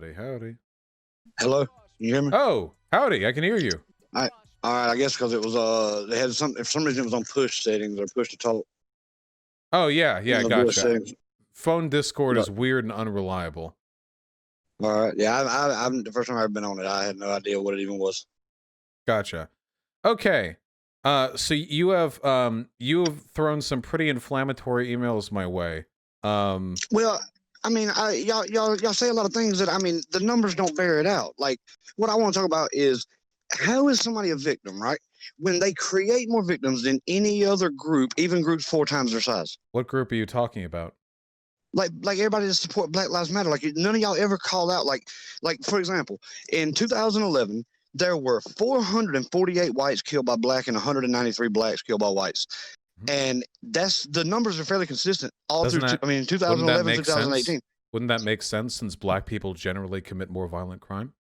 Howdy, howdy. Hello, you hear me? Oh, howdy, I can hear you. All right. I guess because it was they had some, for some reason it was on push settings or push to talk. Oh, yeah, Voice gotcha. settings. Phone Discord is But, weird and unreliable. all right, yeah, I'm the first time I've been on it. I had no idea what it even was. Gotcha. Okay. So you've thrown some pretty inflammatory emails my way. Well, I mean, y'all say a lot of things that, I mean, the numbers don't bear it out. Like, what I want to talk about is how is somebody a victim, right? When they create more victims than any other group, even groups 4 times their size. What group are you talking about? Like everybody that support Black Lives Matter. Like, none of y'all ever call out, like for example, in 2011, there were 448 whites killed by black and 193 blacks killed by whites. And that's, the numbers are fairly consistent all through, I mean, 2011 to 2018. Wouldn't that make sense since black people generally commit more violent crime?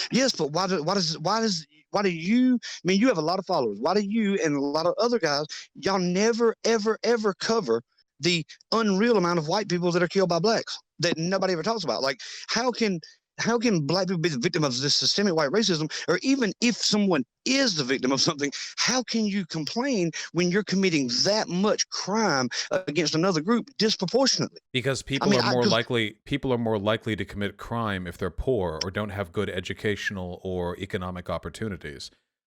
Yes, but why do you, I mean, you have a lot of followers. Why do you and a lot of other guys, y'all never, ever cover the unreal amount of white people that are killed by blacks that nobody ever talks about? Like, how can black people be the victim of this systemic white racism? Or even if someone is the victim of something, how can you complain when you're committing that much crime against another group disproportionately? Because people are more likely to commit crime if they're poor or don't have good educational or economic opportunities.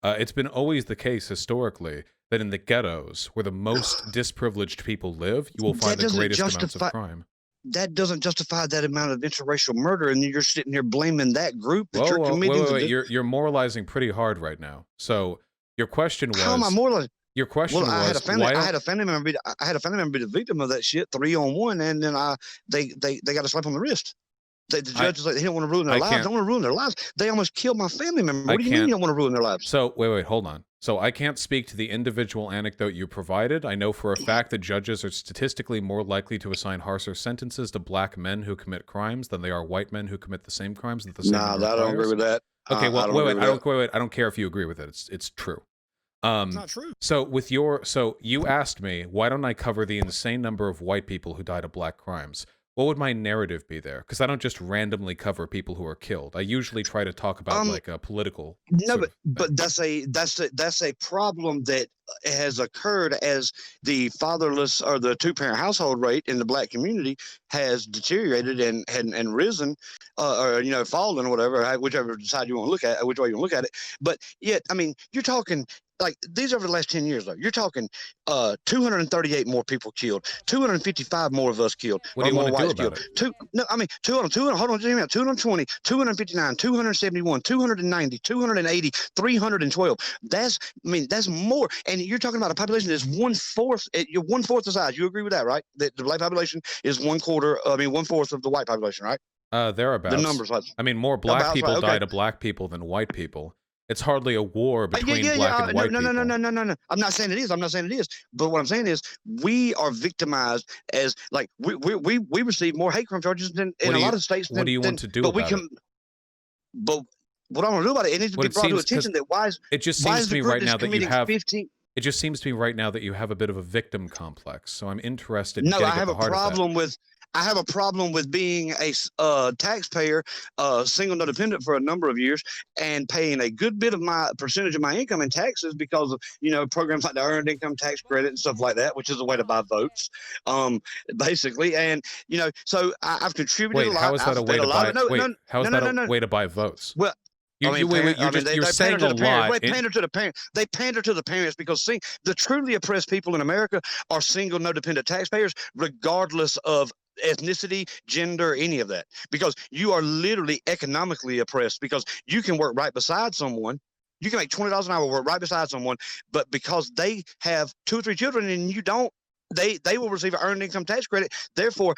It's been always the case historically that in the ghettos, where the most disprivileged people live, you will find the greatest amounts of crime. That doesn't justify that amount of interracial murder, and you're sitting here blaming that group that you're committing. Wait. You're moralizing pretty hard right now. So your question was, how am I moralizing? Your question was, I had a family member be the victim of that shit 3-on-1, and then they got a slap on the wrist. The judge is like, he don't want to ruin their lives. I don't want to ruin their lives. They almost killed my family member. What do you mean you don't want to ruin their lives? So wait, hold on. So I can't speak to the individual anecdote you provided. I know for a fact that judges are statistically more likely to assign harsher sentences to black men who commit crimes than they are white men who commit the same crimes. I don't agree with that. Okay, well, wait. I don't care if you agree with it. It's true. It's not true. So you asked me, why don't I cover the insane number of white people who died of black crimes? What would my narrative be there? Because I don't just randomly cover people who are killed. I usually try to talk about like a political. No, but that's a problem that has occurred as the fatherless or the 2-parent household rate in the black community has deteriorated and risen, or fallen, or whatever, whichever side you want to look at, which way you want to look at it. But yet, I mean, you're talking. Like, these over the last 10 years, though, you're talking 238 more people killed, 255 more of us killed. What do you want to do about it? 220, 259, 271, 290, 280, 312. That's more. And you're talking about a population that's one-fourth the size. You agree with that, right? That the black population is one-fourth of the white population, right? Thereabouts. The numbers. I mean, more black people die to black people than white people. It's hardly a war between black and white people. No. I'm not saying it is. But what I'm saying is, we are victimized as, like, we receive more hate crime charges than in a lot of states. What do you want to do about it? But what I want to do about it, it needs to be brought to attention that it just seems to me right now that you have 15. It just seems to me right now that you have a bit of a victim complex. So I'm interested in getting at the heart of that. I have a problem with being a taxpayer, single no dependent for a number of years, and paying a good bit of my percentage of my income in taxes because of programs like the earned income tax credit and stuff like that, which is a way to buy votes, basically. And so I've contributed a lot. How is that a way to buy? How is that a way to buy votes? Well. You're saying a lot. They pander to the parents. They pander to the parents because the truly oppressed people in America are single, no dependent taxpayers, regardless of ethnicity, gender, any of that. Because you are literally economically oppressed because you can work right beside someone. You can make $20 an hour, work right beside someone, but because they have 2 or 3 children and you don't, they will receive an earned income tax credit. Therefore,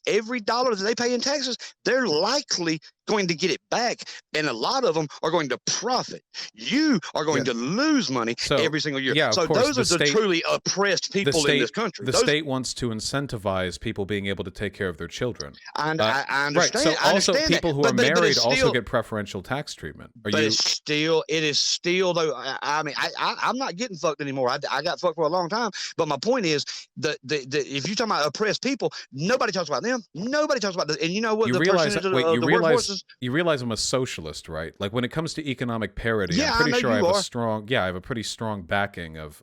every dollar that they pay in taxes, they're likely going to get it back, and a lot of them are going to profit. You are going to lose money every single year. Yeah, so those are the truly oppressed people in this country. The state wants to incentivize people being able to take care of their children. I understand. Right. So also people who are married also get preferential tax treatment. It is still though. I mean, I'm not getting fucked anymore. I got fucked for a long time. But my point is if you're talking about oppressed people, nobody talks about them. Nobody talks about that. And you know what? You realize resources. You realize I'm a socialist, right? Like when it comes to economic parity, I'm Yeah, I pretty know sure I you have a are. strong, I have a pretty strong backing of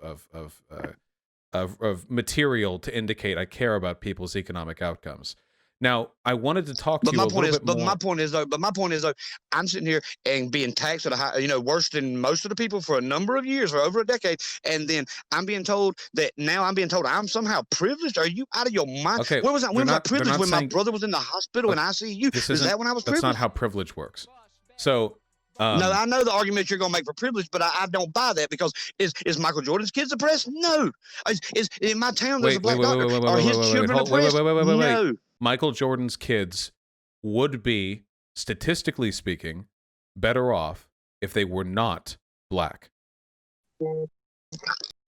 material to indicate I care about people's economic outcomes. Now, I wanted to talk to But you my a point little is, bit more. I'm sitting here and being taxed at a high, worse than most of the people for a number of years, for over a decade, and then I'm being told that now I'm being told I'm somehow privileged. Are you out of your mind? Okay, Where was that? When was that they're privilege? not When my saying brother was in the hospital in okay, ICU? this Is isn't. that when I was That's not privileged? how privilege works. So, No, um, I know the argument you're going to make for privilege, but I don't buy that because is Michael Jordan's kids oppressed? No. Is in my town there's a black doctor? Are his children oppressed? wait. No. Michael Jordan's kids would be, statistically speaking, better off if they were not black.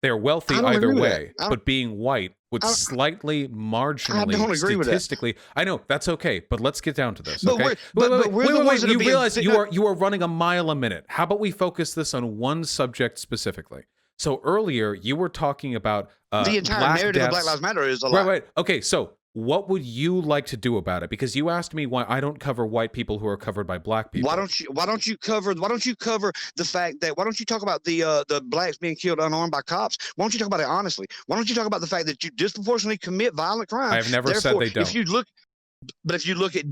They're wealthy I don't either agree with that. way, but being white would slightly, I marginally, don't agree with that. statistically. I know that's okay, but let's get down to this. But Okay, we're the ones that are You being realize you are running a mile a minute. How about we focus this on one subject specifically? So earlier you were talking about the entire black narrative of Black deaths. Lives Matter is a lie. Right. Okay, so what would you like to do about it? Because you asked me why I don't cover white people who are covered by black people. Why don't you cover the fact that why don't you talk about the blacks being killed unarmed by cops? Why don't you talk about it honestly? Why don't you talk about the fact that you disproportionately commit violent crime? I've never said they don't. If you look at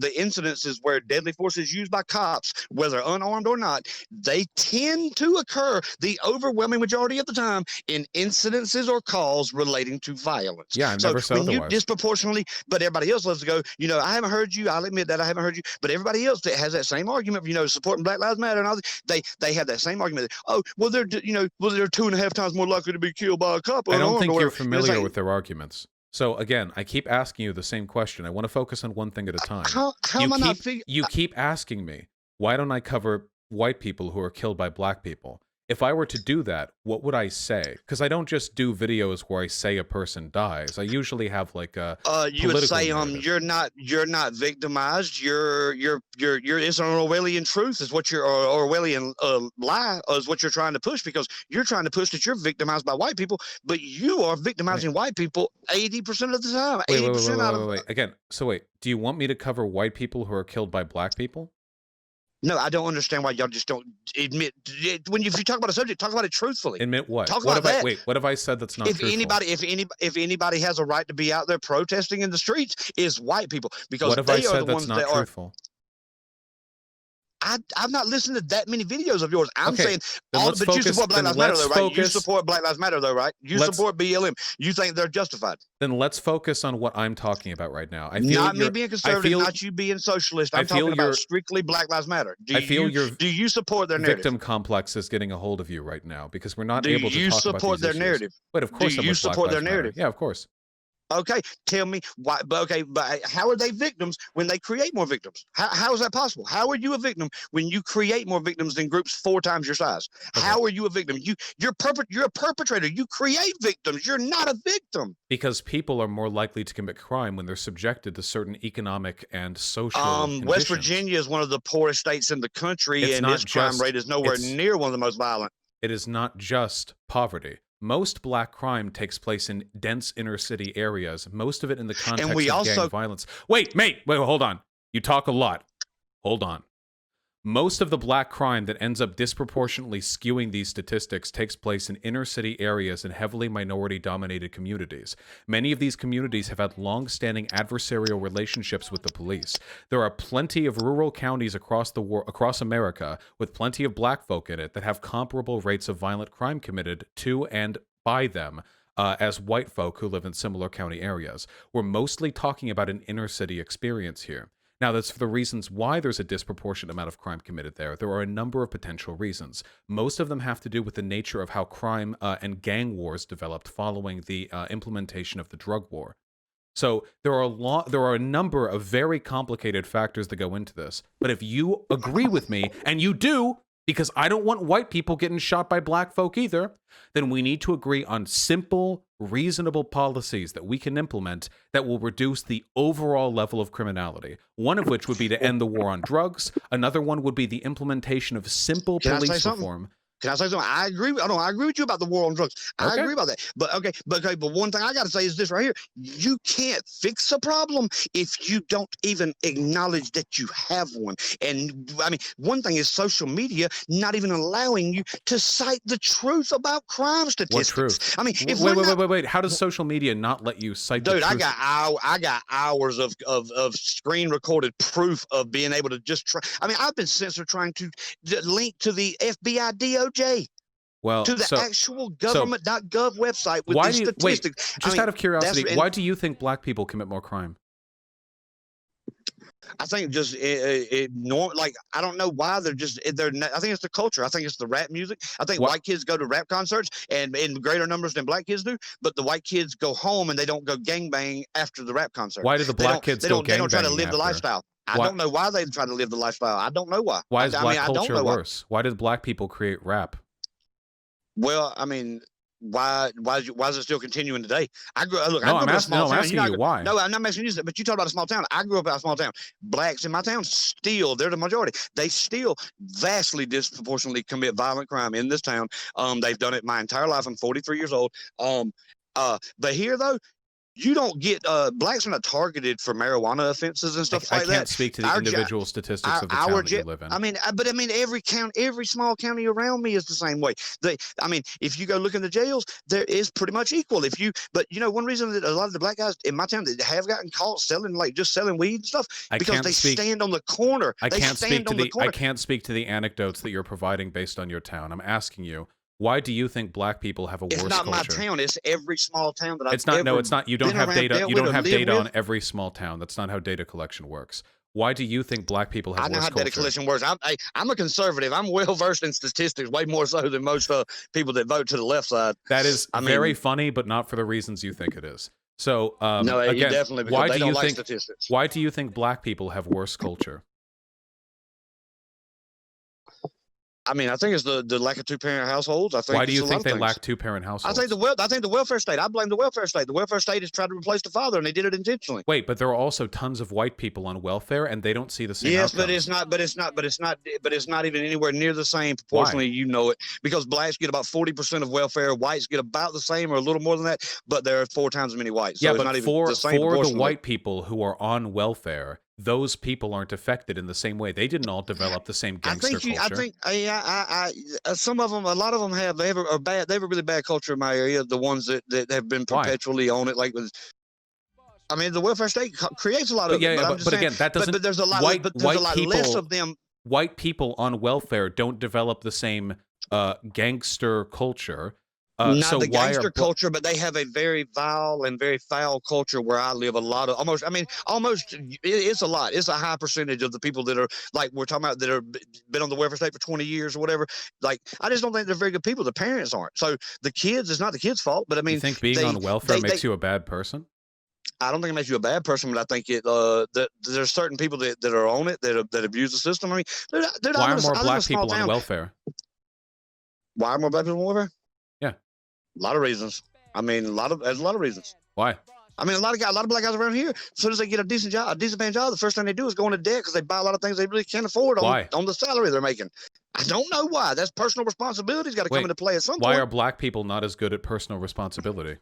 the incidences where deadly force is used by cops, whether unarmed or not, they tend to occur the overwhelming majority of the time in incidences or calls relating to violence. Yeah, I've never said when otherwise. you disproportionately, but everybody else loves to go, I haven't heard you. I'll admit that I haven't heard you. But everybody else that has that same argument, supporting Black Lives Matter and all that, they have that same argument. That, they're 2.5 times more likely to be killed by a cop. I don't think you're familiar with their arguments. So again, I keep asking you the same question. I want to focus on one thing at a time. How am I not figuring? You keep asking me, why don't I cover white people who are killed by black people? If I were to do that, what would I say? Because I don't just do videos where I say a person dies. I usually have like a you would say narrative. you're not victimized. You're it's an Orwellian truth is what you're or Orwellian lie is what you're trying to push, because you're trying to push that you're victimized by white people, but you are victimizing white people 80% of the time. 80% out of again. So wait, do you want me to cover white people who are killed by black people? No, I don't understand why y'all just don't admit when if you talk about a subject, talk about it truthfully. Admit what? Talk what about that. What have I said that's not truthful? If anybody has a right to be out there protesting in the streets, is white people, because what have they I said are the that's ones not that truthful? I'm not listening to that many videos of yours. I'm Okay, saying but you support Black Lives Matter, though, right? You support Black Lives Matter, though, right? You support BLM. You think they're justified. Then let's focus on what I'm talking about right now. Not me being conservative, not you being socialist. I'm talking about strictly Black Lives Matter. Do you support their narrative? Victim complex is getting a hold of you right now because we're not able to talk about these issues. Do you support their narrative? But of course, do you support their narrative? Yeah, of course. Okay, tell me why. But how are they victims when they create more victims? How is that possible? How are you a victim when you create more victims than groups 4 times your size? Okay. How are you a victim? You're a perpetrator. You create victims. You're not a victim. Because people are more likely to commit crime when they're subjected to certain economic and social conditions. West Virginia is one of the poorest states in the country, and its crime rate is nowhere near one of the most violent. It is not just poverty. Most black crime takes place in dense inner city areas, most of it in the context of gang violence. Wait, hold on. You talk a lot. Hold on. Most of the black crime that ends up disproportionately skewing these statistics takes place in inner city areas and heavily minority-dominated communities. Many of these communities have had long-standing adversarial relationships with the police. There are plenty of rural counties across America with plenty of black folk in it that have comparable rates of violent crime committed to and by them as white folk who live in similar county areas. We're mostly talking about an inner city experience here. Now, that's for the reasons why there's a disproportionate amount of crime committed there. There are a number of potential reasons. Most of them have to do with the nature of how crime and gang wars developed following the implementation of the drug war. So there are a number of very complicated factors that go into this. But if you agree with me, and you do, because I don't want white people getting shot by black folk either, then we need to agree on simple, reasonable policies that we can implement that will reduce the overall level of criminality. One of which would be to end the war on drugs. Another one would be the implementation of simple police reform. Can I say something? I agree. I agree with you about the war on drugs. I Okay. agree about that. But okay, but one thing I got to say is this right here: you can't fix a problem if you don't even acknowledge that you have one. And I mean, one thing is social media not even allowing you to cite the truth about crime What statistics. truth? I mean, if Wait, we're wait, wait, not, wait, wait. How does social media not let you cite the dude, truth? I got hours of screen recorded proof of being able to just try. I mean, I've been censored trying to link to the FBI DOJ, Well, to the so actual government.gov website with why the do you wait? statistics. I Just mean, out of curiosity, why do you think black people commit more crime? I think just like I don't know why they're not, I think it's the culture. I think it's the rap music. I think What? white kids go to rap concerts and in greater numbers than black kids do, but the white kids go home and they don't go gangbang after the rap concert. Why do the black kids go They don't try to gangbanging live the after? lifestyle. I Why? don't know why they try to live the lifestyle. I don't know why. Why is I black mean, I don't culture know why. worse? Why did black people create rap? Well, I mean, why is it still continuing today? I grew up No, in a small I'm town. asking you why. No, I'm not asking you, but you talk about a small town. I grew up in a small town. Blacks in my town still, they're the majority. They still vastly disproportionately commit violent crime in this town. They've done it my entire life. I'm 43 years old. But here though, you don't get blacks are not targeted for marijuana offenses and stuff like that. I can't speak to the individual statistics of the town that you live in. I mean, every small county around me is the same way. I mean, if you go look in the jails, there is pretty much equal. But you know, one reason that a lot of the black guys in my town that have gotten caught selling just selling weed and stuff because they stand on the corner. I can't speak to the anecdotes that you're providing based on your town. I'm asking you, why do you think black people have a worse culture? It's not my town. It's every small town that I've ever. No, it's not. You don't have data. You don't have data on every small town. That's not how data collection works. Why do you think black people have worse culture? I know how data collection works. I'm a conservative. I'm well versed in statistics, way more so than most people that vote to the left side. That is very funny, but not for the reasons you think it is. So no, again, definitely because they don't like statistics. Why do you think black people have worse culture? I mean, I think it's the lack of two-parent households. I think. Why do you think they lack two-parent households? I think the welfare state. I blame the welfare state. The welfare state has tried to replace the father, and they did it intentionally. Wait, but there are also tons of white people on welfare, and they don't see the same. Yes, outcomes. but it's not even anywhere near the same proportionally. Why? You know it, because blacks get about 40% of welfare, whites get about the same or a little more than that, but there are 4 times as many whites. So yeah, it's but not even the same for the white people who are on welfare, those people aren't affected in the same way. They didn't all develop the same gangster culture. I think some of them, a lot of them have. They have a really bad culture in my area. The ones that have been perpetually on it, like with. I mean, the welfare state creates a lot of. But again, that doesn't. But there's a lot. Less of them. White people on welfare don't develop the same gangster culture. Not the gangster culture, but they have a very vile and very foul culture where I live. It's a lot. It's a high percentage of the people that are like we're talking about that are been on the welfare state for 20 years or whatever. Like, I just don't think they're very good people. The parents aren't. So the kids, it's not the kids' fault. But I mean, you think being on welfare makes you a bad person? I don't think it makes you a bad person, but I think that there's certain people that are on it that abuse the system. I mean, why are more black people on welfare? Why are more black people on welfare? Yeah. A lot of reasons. I mean, there's a lot of reasons. Why? I mean, a lot of black guys around here, as soon as they get a decent paying job, the first thing they do is go into debt because they buy a lot of things they really can't afford on the salary they're making. I don't know why. That's personal responsibility's got to come into play at some point. Why are black people not as good at personal responsibility?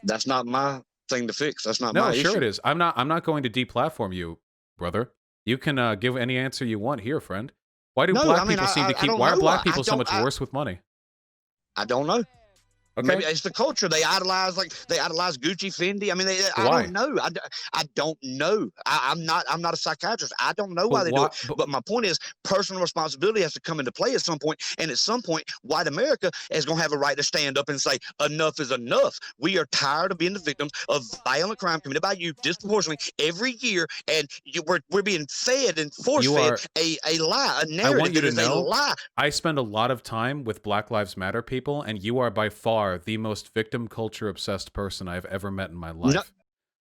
That's not my thing to fix. That's not my issue. No, sure it is. I'm not going to deplatform you, brother. You can give any answer you want here, friend. Why do black people seem to keep? Why are black people so much worse with money? I don't know. Okay. Maybe it's the culture. They idolize Gucci, Fendi. I mean, I don't know. I don't know. I'm not a psychiatrist. I don't know why they do it. But my point is, personal responsibility has to come into play at some point. And at some point, white America is going to have a right to stand up and say, enough is enough. We are tired of being the victims of violent crime committed by you disproportionately every year. And we're being fed and force-fed a lie, a narrative. I want you to know, a lie. I spend a lot of time with Black Lives Matter people, and you are by far the most victim culture obsessed person I've ever met in my life.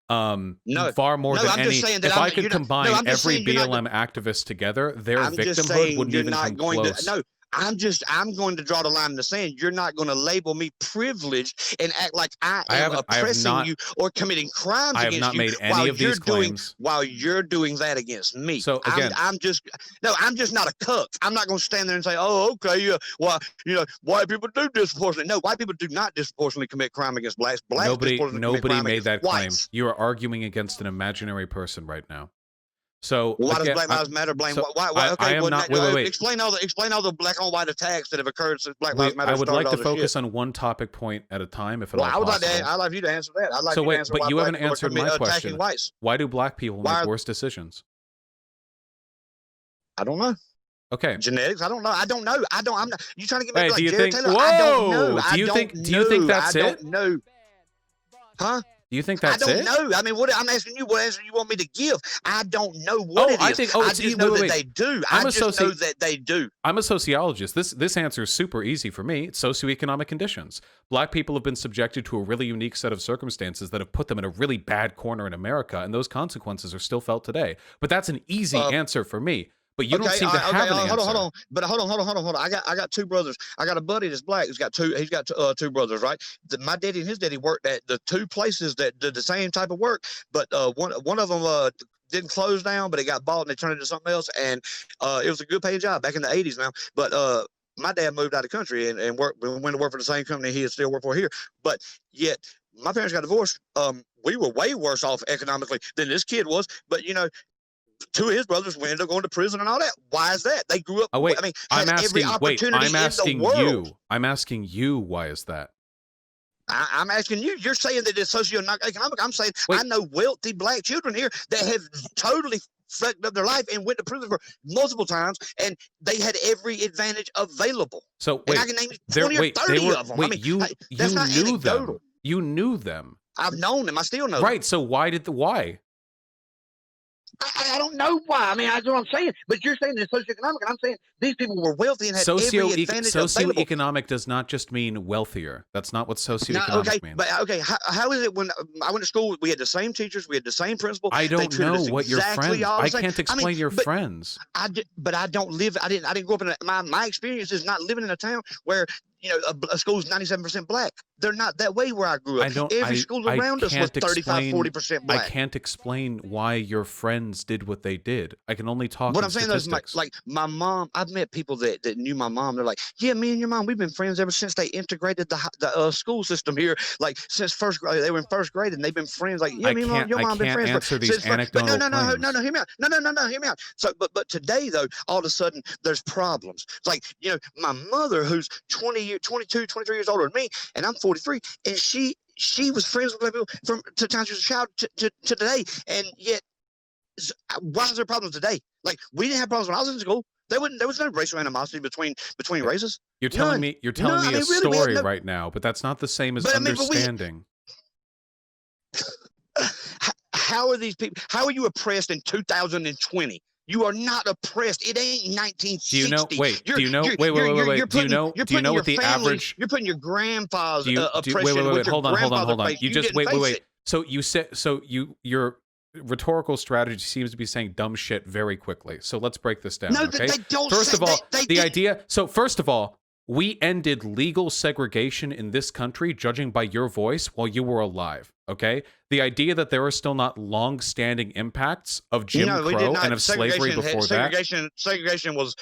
Far more than any. If I could combine every BLM activist together, their victimhood wouldn't even come close. I'm going to draw the line in the sand. You're not going to label me privileged and act like I am oppressing you or committing crimes I have against not you made any of these claims. while you're doing that against me. So again, I'm just not a cuck. I'm not going to stand there and say, oh, okay, yeah, well, white people do disproportionately. No, white people do not disproportionately commit crime against blacks. nobody made that claim. Whites. You are arguing against an imaginary person right now. So why does Black Lives Matter blame? So why? Okay, I am not. Wait. Explain all the black on white attacks that have occurred since Black Lives Matter. I would like to focus on one topic point at a time, if at all possible. I'd like you to answer that. I'd like so you wait, to answer but you haven't answered my question. Whites. Why do black people make worse decisions? I don't know. Okay. Genetics. I don't know. I'm not. You trying to get me like do you Jared think? Taylor? Whoa! I don't know. Do you think that's it? I don't know. Huh? Do you think that's it? I don't know. I mean, I'm asking you what answer you want me to give. I don't know what it is. I just know that they do. I just know that they do. I'm a sociologist. This answer is super easy for me. It's socioeconomic conditions. Black people have been subjected to a really unique set of circumstances that have put them in a really bad corner in America, and those consequences are still felt today. But that's an easy answer for me. But you don't seem to have an answer. Hold on. But hold on. I got two brothers. I got a buddy that's black. He's got two brothers, right? My daddy and his daddy worked at the two places that did the same type of work, but one of them didn't close down, but it got bought and they turned it into something else, and it was a good paying job back in the 80s now. But my dad moved out of the country and went to work for the same company he had still worked for here. But yet my parents got divorced. We were way worse off economically than this kid was, but two of his brothers ended up going to prison and all that. Why is that? They grew up. Oh wait, I mean, I'm asking you. I'm asking you. Why is that? I'm asking you. You're saying that it's socioeconomic. I'm saying I know wealthy black children here that have totally fucked up their life and went to prison for multiple times, and they had every advantage available. So wait, and I can name 20 or 30 of them. Wait, you knew them. You knew them. I've known them. I still know them. Right. So why? I don't know why. I mean, that's what I'm saying. But you're saying it's socioeconomic, and I'm saying these people were wealthy and had every advantage available. Socioeconomic does not just mean wealthier. That's not what socioeconomic means. But how is it when I went to school, we had the same teachers, we had the same principal? I don't know what your friends. I can't explain your friends. But I don't live. I didn't grow up in my experience is not living in a town where a school's 97% black. They're not that way where I grew up. Every school around us was 35-40% black. I can't explain why your friends did what they did. I can only talk. What I'm saying is, like my mom. I've met people that knew my mom. They're like, yeah, me and your mom, we've been friends ever since they integrated the school system here. Like since first grade, they were in first grade and they've been friends. Like, yeah, me and your mom been friends. Answer these anecdotal claims. No, hear me out. No, hear me out. So, but today though, all of a sudden there's problems. It's like my mother, who's 22, 23 years older than me, and I'm 43, and she was friends with people from the time she was a child to today, and yet why is there problems today? Like we didn't have problems when I was in school. There was no racial animosity between races. You're telling me a story right now, but that's not the same as understanding. How are these people? How are you oppressed in 2020? You are not oppressed. It ain't 1960. Do you know? Wait. Do you know? Wait. Do you know what the average? You're putting your grandpa's oppression. Wait. Hold on. You just wait. So you said your rhetorical strategy seems to be saying dumb shit very quickly. So let's break this down. No, okay. they don't. First of all, the idea. So first of all, we ended legal segregation in this country, judging by your voice, while you were alive. Okay? The idea that there are still not long-standing impacts of Jim Crow and of slavery before that. Segregation was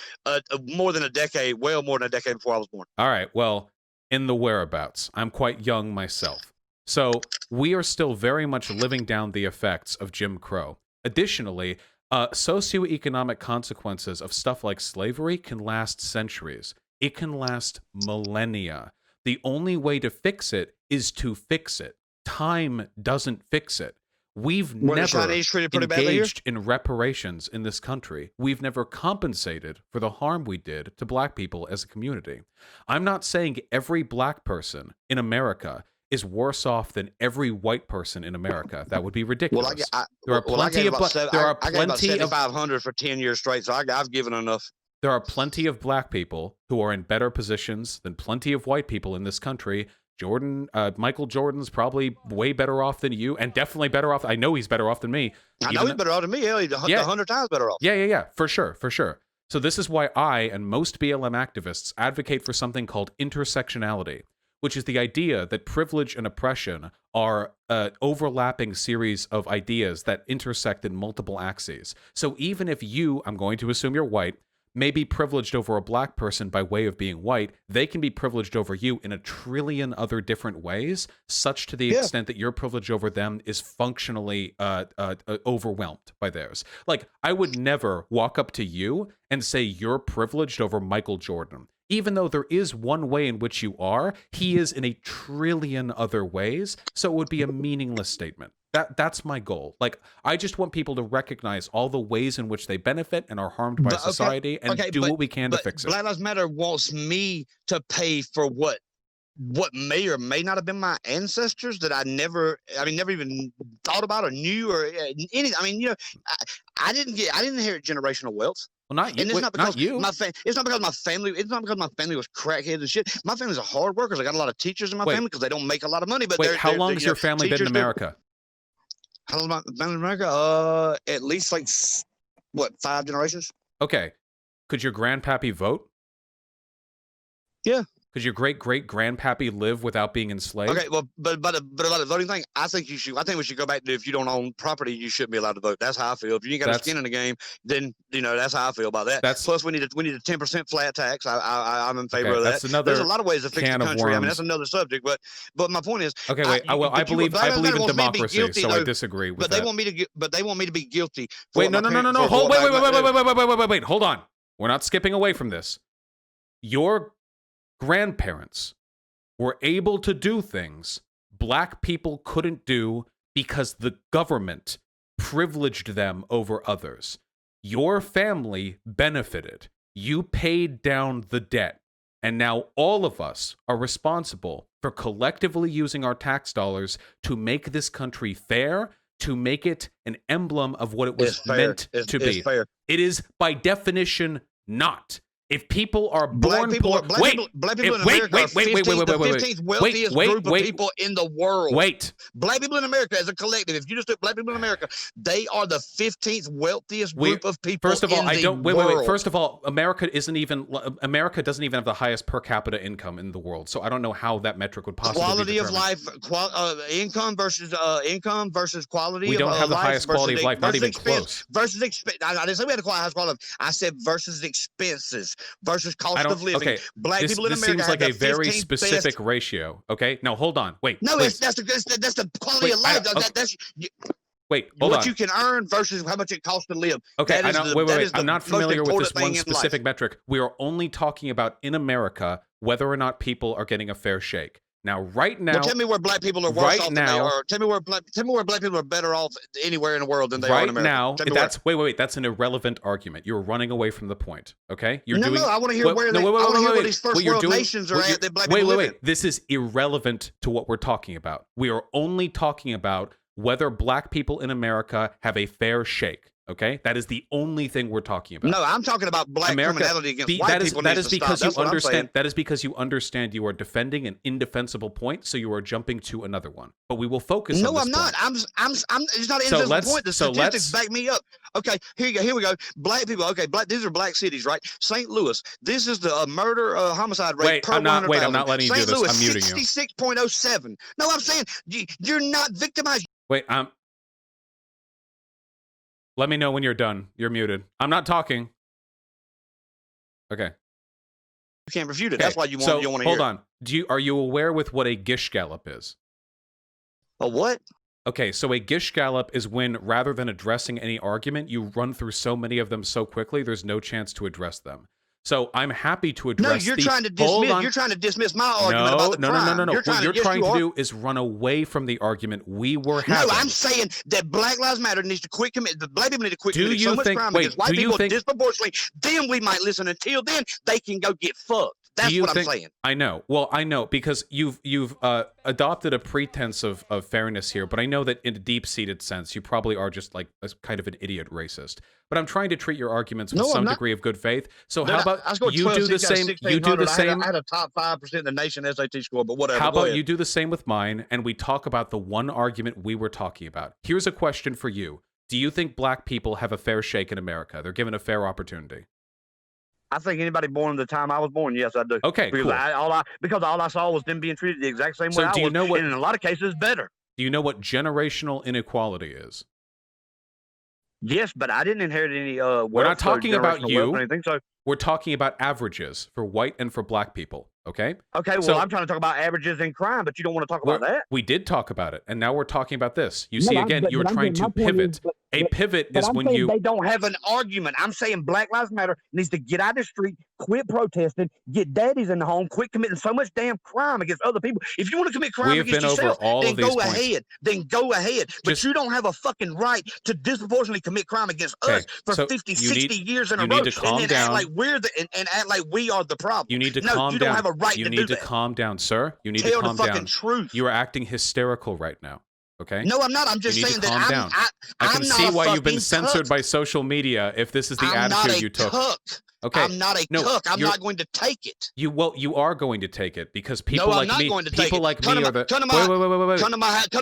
more than a decade, well more than a decade before I was born. All right. Well, in the whereabouts. I'm quite young myself. So we are still very much living down the effects of Jim Crow. Additionally, socioeconomic consequences of stuff like slavery can last centuries. It can last millennia. The only way to fix it is to fix it. Time doesn't fix it. We've never engaged in reparations in this country. We've never compensated for the harm we did to black people as a community. I'm not saying every black person in America is worse off than every white person in America. That would be ridiculous. There are plenty of 7,500 for 10 years straight, so I've given enough. There are plenty of black people who are in better positions than plenty of white people in this country. Michael Jordan's probably way better off than you, and definitely better off. I know he's better off than me. I know he's better off than me. Hell, he's 100 times better off. Yeah, for sure. So this is why I and most BLM activists advocate for something called intersectionality, which is the idea that privilege and oppression are an overlapping series of ideas that intersect in multiple axes. So even if you, I'm going to assume you're white, may be privileged over a black person by way of being white, they can be privileged over you in a trillion other different ways, such to the extent that your privilege over them is functionally overwhelmed by theirs. Like, I would never walk up to you and say you're privileged over Michael Jordan. Even though there is one way in which you are, he is in a trillion other ways, so it would be a meaningless statement. That's my goal. Like, I just want people to recognize all the ways in which they benefit and are harmed by society and do what we can to fix it. Black Lives Matter wants me to pay for what may or may not have been my ancestors that I never even thought about or knew or any. I mean, I didn't inherit generational wealth. Well, not you. And it's not because not you. It's not because my family. It's not because my family was crackheads and shit. My family's a hard workers. I got a lot of teachers in my family because they don't make a lot of money. But how long has your family been in America? How long has my family in America? At least like 5 generations. Okay. Could your grandpappy vote? Yeah. Could your great-great-grandpappy live without being enslaved? Okay, well, but about the voting thing, I think we should go back to, if you don't own property, you shouldn't be allowed to vote. That's how I feel. If you ain't got a skin in the game, then that's how I feel about that. Plus, we need a 10% flat tax. I'm in favor of that. There's a lot of ways to fix the country. I mean, that's another subject. But my point is, okay, wait. I believe in democracy, guilty, so I disagree with that. But they want me to be guilty. Wait, no. Wait. Hold on. We're not skipping away from this. Your grandparents were able to do things black people couldn't do because the government privileged them over others. Your family benefited. You paid down the debt. And now all of us are responsible for collectively using our tax dollars to make this country fair, to make it an emblem of what it was meant to be. It is by definition not. If people are born poor, black people in America are the 15th wealthiest group of people in the world. Black people in America as a collective, if you just took black people in America, they are the 15th wealthiest group of people. First of all, wait. First of all, America doesn't even have the highest per capita income in the world. So I don't know how that metric would possibly quality be of life, income versus quality. We don't have the highest quality of life, not even close. Versus expense. I didn't say we had a highest quality. I said versus expenses. Versus cost of living. Okay, black people in America seems like a very specific ratio. Okay, now hold on. Wait. No, that's the quality of life. Wait, hold on. What you can earn versus how much it costs to live. Okay, wait. I'm not familiar with this one specific metric. We are only talking about in America whether or not people are getting a fair shake. Now, right now, tell me where black people are worse off than they are. Tell me where black people are better off anywhere in the world than they are in America. Right now, wait. That's an irrelevant argument. You're running away from the point. Okay, I want to hear where these first world nations are at that black people live in. This is irrelevant to what we're talking about. We are only talking about whether black people in America have a fair shake. Okay, that is the only thing we're talking about. No, I'm talking about black criminality against white people. That is because you understand. That is because you understand you are defending an indefensible point, so you are jumping to another one. But we will focus. on this I'm not. Point. It's not an indefensible point. The statistics back me up. Okay, here we go. Black people. Okay, these are black cities, right? St. Louis. This is the homicide rate per 100,000. I'm not letting you do this. I'm muting you. 66.07. No, I'm saying you're not victimized. Wait, let me know when you're done. You're muted. I'm not talking. Okay. You can't refute it. That's why you want to hear. Hold on. Are you aware with what a Gish Gallop is? A what? Okay, so a Gish Gallop is when, rather than addressing any argument, you run through so many of them so quickly, there's no chance to address them. So I'm happy to address. No, you're trying to dismiss my argument about the crime. No. What you're trying to do is run away from the argument we were having. No, I'm saying that Black Lives Matter needs to quit committing. The black people need to quit committing so much crime against white people disproportionately. Then we might listen. Until then, they can go get fucked. That's what I'm saying. I know. Well, I know because you've adopted a pretense of fairness here, but I know that in a deep-seated sense, you probably are just like a kind of an idiot racist. But I'm trying to treat your arguments with some degree of good faith. So how about you do the same? You do the same. I had a top 5% in the nation SAT score, but whatever. How about you do the same with mine, and we talk about the one argument we were talking about? Here's a question for you: do you think black people have a fair shake in America? They're given a fair opportunity? I think anybody born at the time I was born, yes, I do. Okay, Because cool. because all I saw was them being treated the exact same way So I do you was, know what and in a lot of cases, better. do you know what generational inequality is? Yes, but I didn't inherit any We're not wealth, so talking about generational wealth or you. anything. So We're talking about averages for white and for black people, okay? okay, well, So I'm trying to talk about averages in crime, but you don't want to talk about that. we did talk about it, and now we're talking about this. You No, see, again, you're but I'm trying getting to my point is, pivot. A pivot but is I'm when saying you they don't have an argument. I'm saying Black Lives Matter needs to get out of the street, quit protesting, get daddies in the home, quit committing so much damn crime against other people. If you want to commit we crime have against been over yourself, all then of these go points. ahead. Then go ahead. But Just you don't have a fucking right to disproportionately commit crime against us okay. for So 50, you 60 years in a you row need to and calm then act like down. we're and act like we are the problem. You need to No, calm you don't down. have a right You to need do to that. calm down, sir. You need to Tell the calm fucking down. truth. You are acting hysterical right now. Okay? No, I'm not. I'm You just need to saying that calm down. I can I'm not see a why you've been fucking censored cuck. by social media if this is the I'm not attitude a you took. cuck. Okay. I'm not a No, cuck. I'm you're not going to take it. you are going to take it because No, people I'm like not me, going to take people it. like me are the Come to wait, my wait, wait, wait, wait, wait. come to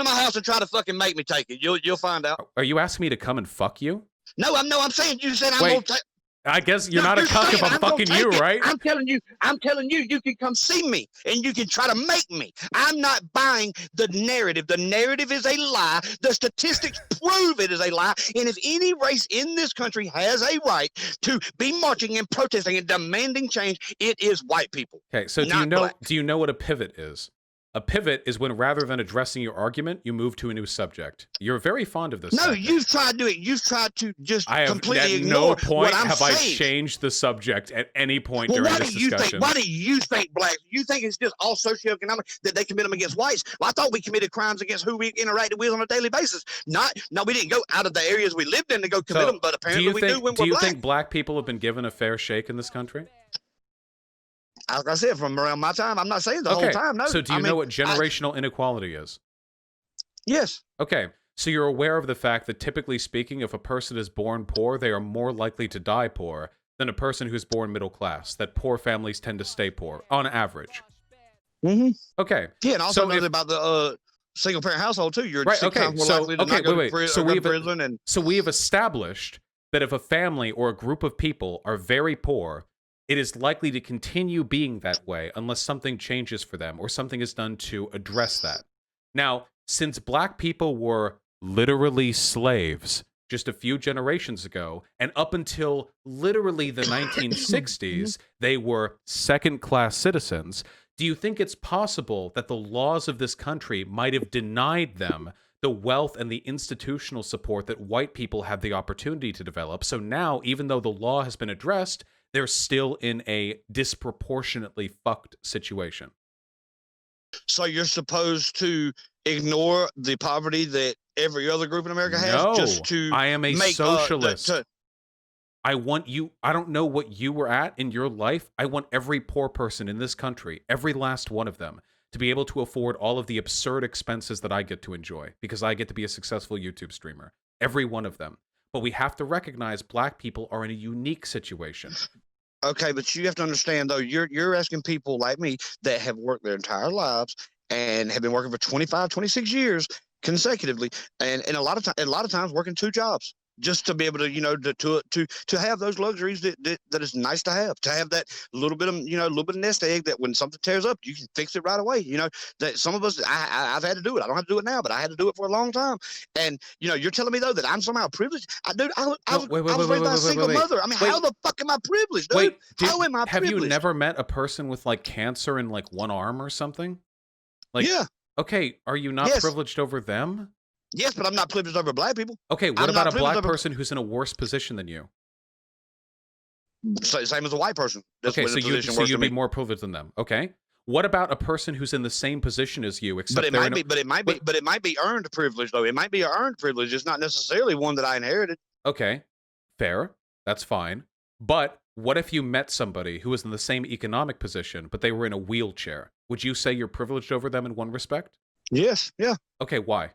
my house and try to fucking make me take it. You'll find out. Are you asking me to come and fuck you? No, I'm saying you said I'm Wait, gonna take. I guess you're No, not a you're cuck if saying I'm I'm gonna fucking take you, it. right? I'm telling you, you can come see me and you can try to make me. I'm not buying the narrative. The narrative is a lie. The statistics prove it is a lie. And if any race in this country has a right to be marching and protesting and demanding change, it is white people. Okay, so Not black. do you know what a pivot is? A pivot is when rather than addressing your argument, you move to a new subject. You're very fond of this No, tactic. you've tried to do it. You've tried to just I have completely at ignore no point what I'm have I saying. changed the subject at any point Well, during this discussion. why do you think blacks? You think it's just all socioeconomic that they commit them against whites? Well, I thought we committed crimes against who we interacted with on a daily basis. No, we didn't go out of the areas we lived in to go commit them, but apparently we do when do we're you black. think black people have been given a fair shake in this country? Like I said, from around my time, I'm not saying the whole time. No. So do you know what generational inequality is? Yes. Okay. So you're aware of the fact that typically speaking, if a person is born poor, they are more likely to die poor than a person who's born middle class, that poor families tend to stay poor on average. Mm-hmm. Okay. Yeah, and also know about the single parent household too. You're right, 6 times more likely to not go to prison. So we have established that if a family or a group of people are very poor, it is likely to continue being that way unless something changes for them or something is done to address that. Now, since black people were literally slaves just a few generations ago, and up until literally the 1960s, they were second-class citizens, do you think it's possible that the laws of this country might have denied them the wealth and the institutional support that white people have the opportunity to develop? So now, even though the law has been addressed, they're still in a disproportionately fucked situation. So you're supposed to ignore the poverty that every other group in America has just to I am a socialist. I want you, I don't know what you were at in your life. I want every poor person in this country, every last one of them, to be able to afford all of the absurd expenses that I get to enjoy because I get to be a successful YouTube streamer. Every one of them. But we have to recognize black people are in a unique situation. Okay, but you have to understand though, you're asking people like me that have worked their entire lives and have been working for 25, 26 years consecutively, and a lot of times working 2 jobs just to be able to, to have those luxuries that is nice to have that little bit of, little bit of nest egg that when something tears up, you can fix it right away. That some of us, I've had to do it. I don't have to do it now, but I had to do it for a long time. And, you're telling me though that I'm somehow privileged. I was raised by a single mother. I mean, how the fuck am I privileged, dude? How am I privileged? Have you never met a person with like cancer in like one arm or something? Like, yeah. Okay, are you not privileged over them? Yes, but I'm not privileged over black people. Okay, what about a black person who's in a worse position than you? Same as a white person. Okay, so you'd be more privileged than them. Okay. What about a person who's in the same position as you, except it might be earned privilege though. It might be an earned privilege. It's not necessarily one that I inherited. Okay, fair. That's fine. But what if you met somebody who was in the same economic position, but they were in a wheelchair? Would you say you're privileged over them in one respect? Yes. Yeah. Okay. Why?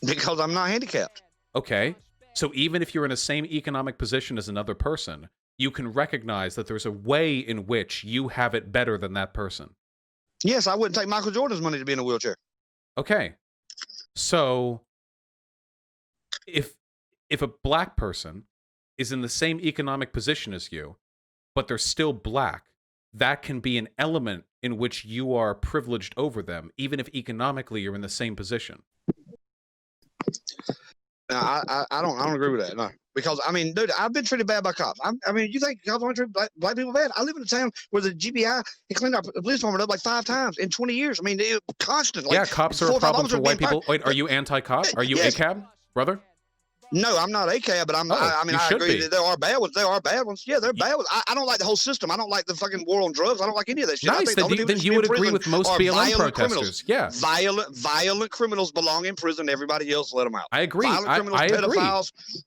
Because I'm not handicapped. Okay. So even if you're in the same economic position as another person, you can recognize that there's a way in which you have it better than that person. Yes, I wouldn't take Michael Jordan's money to be in a wheelchair. Okay. So if a black person is in the same economic position as you, but they're still black, that can be an element in which you are privileged over them, even if economically you're in the same position. No, I don't agree with that. No, because I mean, dude, I've been treated bad by cops. I mean, you think cops only treat black people bad? I live in a town where the GBI cleaned our police department up like 5 times in 20 years. I mean, constantly. Yeah, cops are a problem for white people. Wait, are you anti-cop? Are you yes. ACAB, brother? No, I'm not ACAB, but I mean, I agree that there are bad ones. There are bad ones. Yeah, they're bad ones. I don't like the whole system. I don't like the fucking war on drugs. I don't like any of that shit. Nice. Then you would agree with most BLM protesters. Yeah. Violent criminals belong in prison. Everybody else let them out. I agree. Violent criminals, I pedophiles. agree.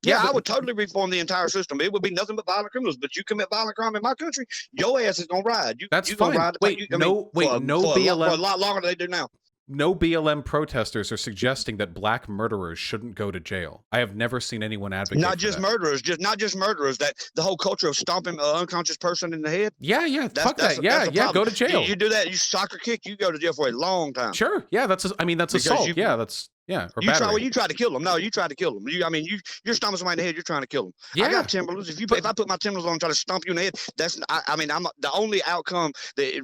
Yeah, I would totally reform the entire system. It would be nothing but violent criminals. But you commit violent crime in my country, your ass is gonna ride. That's fine. Gonna ride no BLM for a lot longer than they do now. No BLM protesters are suggesting that black murderers shouldn't go to jail. I have never seen anyone advocate not just murderers, not just murderers. That the whole culture of stomping an unconscious person in the head. Yeah, fuck that. Yeah, go to jail. You do that, you soccer kick, you go to jail for a long time. Sure. Yeah, that's assault. Or battery. You tried to kill them. No, you tried to kill them. You're stomping somebody in the head. You're trying to kill them. Yeah. I got Timberlands. If I put my Timberlands on and try to stomp you in the head, I'm the only outcome that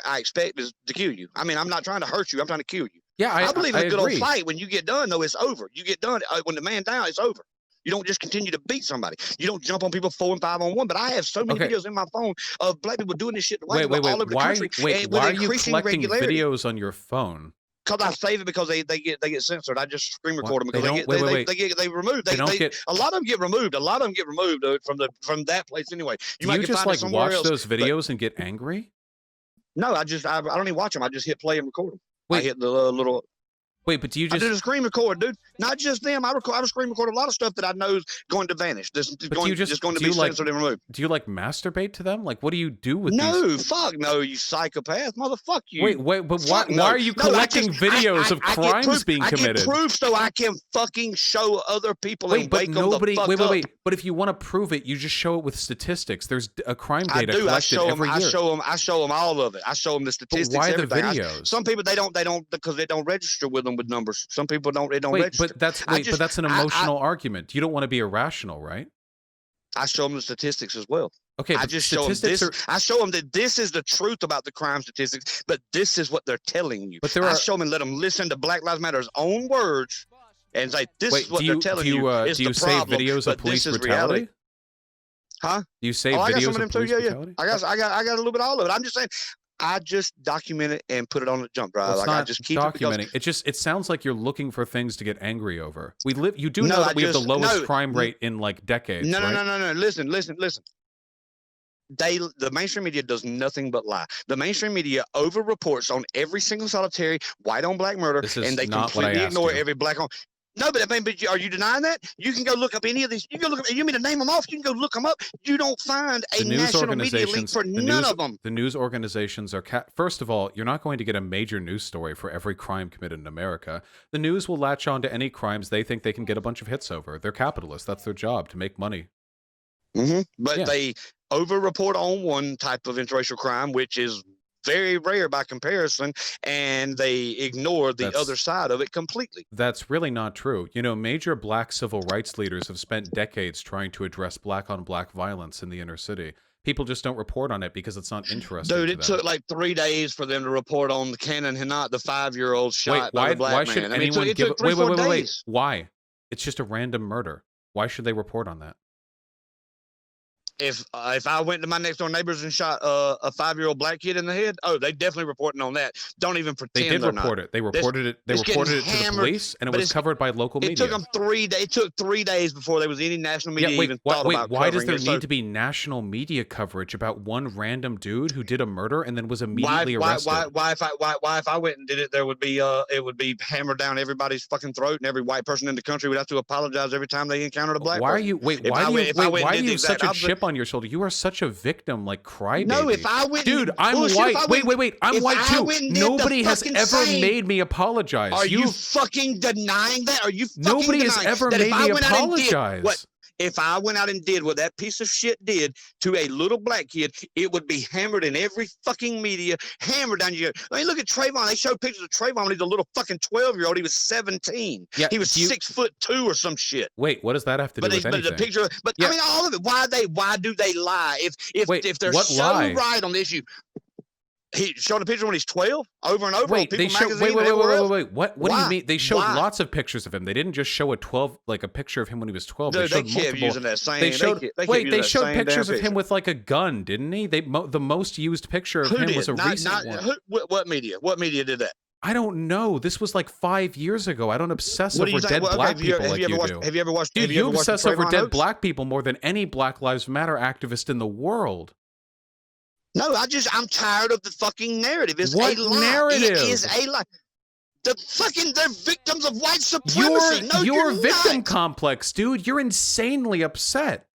I expect is to kill you. I mean, I'm not trying to hurt you. I'm trying to kill you. Yeah, I believe in a good old fight. When you get done, though, it's over. You get done when the man down, it's over. You don't just continue to beat somebody. You don't jump on people 4 and 5 on 1. But I have so many videos in my phone of black people doing this shit. Wait. Why are you collecting videos on your phone? Because I save it because they get censored. I just screen record them because they removed. A lot of them get removed. A lot of them get removed from that place anyway. You just like watch those videos and get angry? No, I don't even watch them. I just hit play and record them. I hit the little. Wait, but do you just? I did a screen record, dude. Not just them. I screen record a lot of stuff that I know is going to vanish. Just going to be censored and removed. Do you like masturbate to them? Like, what do you do with these? No, fuck no, you psychopath, motherfuck you. Wait, but why are you collecting videos of crimes being committed? I get proof so I can fucking show other people and wake them the fuck up. Wait. But if you want to prove it, you just show it with statistics. There's a crime data collected every year. I show them all of it. I show them the statistics. But why everything. the videos? Some people they don't because they don't register with them with numbers. Some people don't. They don't register. But that's an emotional argument. You don't want to be irrational, right? I show them the statistics as well. Okay, I just show them this. I show them that this is the truth about the crime statistics, but this is what they're telling you. I show them and let them listen to Black Lives Matter's own words and say, this is what they're telling you. Do you save videos of police brutality? Huh? Do you save videos of police brutality? I got a little bit of all of it. I'm just saying, I just document it and put it on the jump drive. Well, I just keep documenting. It sounds like you're looking for things to get angry over. You do know that we have the lowest crime rate in like decades. No. Listen. The mainstream media does nothing but lie. The mainstream media over reports on every single solitary white on black murder, and they completely ignore every black on. No, but are you denying that? You can go look up any of these. You can go look up. You mean to name them off? You can go look them up. You don't find a national media link for none of them. The news organizations are. First of all, you're not going to get a major news story for every crime committed in America. The news will latch on to any crimes they think they can get a bunch of hits over. They're capitalists. That's their job, to make money. But they over-report on one type of interracial crime, which is very rare by comparison, and they ignore the other side of it completely. That's really not true. You know, major black civil rights leaders have spent decades trying to address black-on-black violence in the inner city. People just don't report on it because it's not interesting. Dude, it took like 3 days for them to report on the Cannon Hanat, the 5-year-old shot by the black man. Why should anyone give it? Wait. Why? It's just a random murder. Why should they report on that? If I went to my next door neighbors and shot a 5-year-old black kid in the head, they definitely reporting on that. Don't even pretend they did report it. They reported it. They reported it to the police, and it was covered by local media. It took them 3 days. It took 3 days before there was any national media even thought about covering it. Why does there need to be national media coverage about one random dude who did a murder and then was immediately arrested? Why if I went and did it, there would be it would be hammered down everybody's fucking throat, and every white person in the country would have to apologize every time they encountered a black person. Why do you have such a chip on your shoulder? You are such a victim, like crybaby. No, if I went, dude, I'm white. Wait, I'm white too. Nobody has ever made me apologize. Are you fucking denying that? Are you? Nobody has ever made me apologize. if I went out and did what that piece of shit did to a little black kid, it would be hammered in every fucking media, hammered down your. I mean, look at Trayvon. They showed pictures of Trayvon when he was a little fucking 12-year-old. He was 17. Yeah, he was 6'2" or some shit. Wait, what does that have to do with anything? But the picture, yeah. I mean, all of it. Why do they lie? If they're so right on the issue. He showed a picture when he's 12 over and over. Wait, on People magazine, wait. What do you mean? They showed lots of pictures of him. They didn't just show a picture of him when he was 12. Dude, they showed kept multiple. Using that same, they showed pictures of picture. him with like a gun, didn't he? The most used picture of him was a recent one. What media? What media did that? I don't know. This was like 5 years ago. I don't obsess over dead black people like you do. Have you ever watched? Dude, you obsess over dead black people more than any Black Lives Matter activist in the world. No, I'm tired of the fucking narrative. It's what a lie. Narrative? It is a lie. They're victims of white supremacy. Your victim complex, dude. You're insanely upset.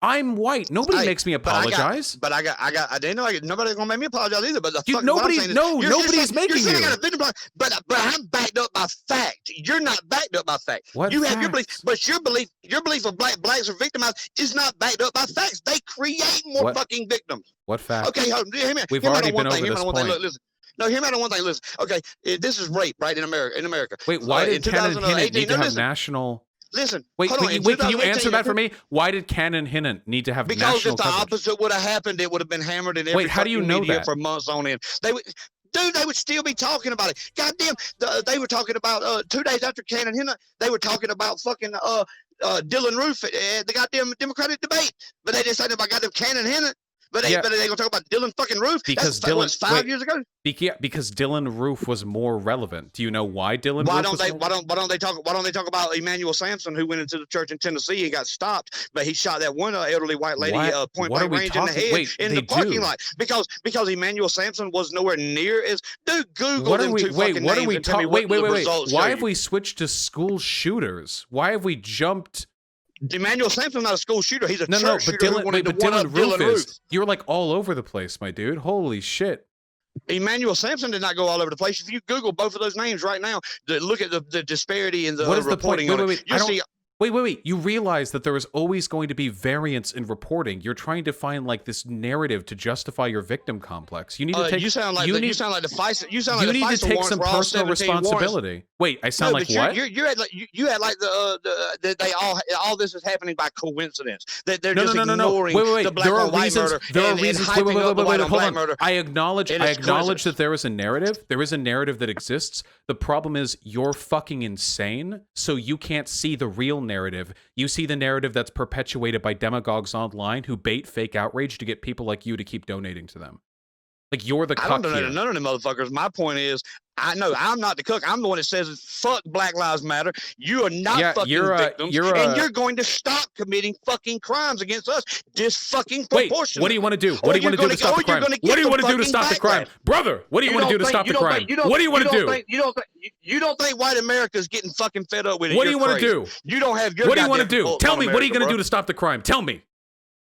I'm white. Nobody makes me apologize. I didn't know nobody's gonna make me apologize either. But nobody's making you. But I'm backed up by fact. You're not backed up by fact. What you fact? have your belief, but your belief of blacks are victimized is not backed up by facts. They create more fucking victims. What fact? Okay, hear me. We've already been over this point. Listen. No, hear me out on one thing. Listen. Okay, this is rape, right? In America. Wait, why did Cannon Hinnant need to have national? Listen. Wait, can you answer that for me? Why did Cannon Hinnant need to have national coverage? Because if the opposite would have happened, it would have been hammered in every how do you know media that? For months on end. They would still be talking about it. Goddamn, they were talking about 2 days after Cannon Hinnant, they were talking about fucking Dylan Roof at the goddamn Democratic debate. But they didn't say about goddamn Cannon Hinnant. But they gonna talk about Dylan fucking Roof because Dylan was 5 years ago. Because Dylan Roof was more relevant. Do you know why Dylan? Why don't they talk about Emmanuel Sampson, who went into the church in Tennessee and got stopped, but he shot that one elderly white lady point blank range in the head in the parking lot because Emmanuel Sampson was nowhere near as Google them two fucking names and tell me what the results. Why have we switched to school shooters? Why have we jumped? Emmanuel Sampson's not a school shooter. He's a church shooter. Dylan Roof is. You're like all over the place, my dude. Holy shit. Emmanuel Sampson did not go all over the place. If you Google both of those names right now, look at the disparity in the reporting. Wait. You realize that there is always going to be variance in reporting. You're trying to find like this narrative to justify your victim complex. You need to take. You sound like the FISA. You sound like you the need FISA to take some personal responsibility. Warrants. Wait, I sound like what? You had like the they all this is happening by coincidence. That they're just ignoring the black on white murder. There are reasons. Murder. I acknowledge that there is a narrative. There is a narrative that exists. The problem is you're fucking insane, so you can't see the real narrative. You see the narrative that's perpetuated by demagogues online who bait fake outrage to get people like you to keep donating to them. Like you're the cuck. I don't donate to none of them motherfuckers. My point is, I know I'm not the cook. I'm the one that says fuck Black Lives Matter. You are not fucking victims, and you're going to stop committing fucking crimes against us. Disproportionately. Wait, what do you want to do? What do you want to do to stop the crime? What do you want to do to stop the crime, brother? What do you want to do to stop the crime? What do you want to do? You don't think white America's getting fucking fed up with it? What do you want to do? You don't have your. What do you want to do? Tell me. What are you going to do to stop the crime? Tell me.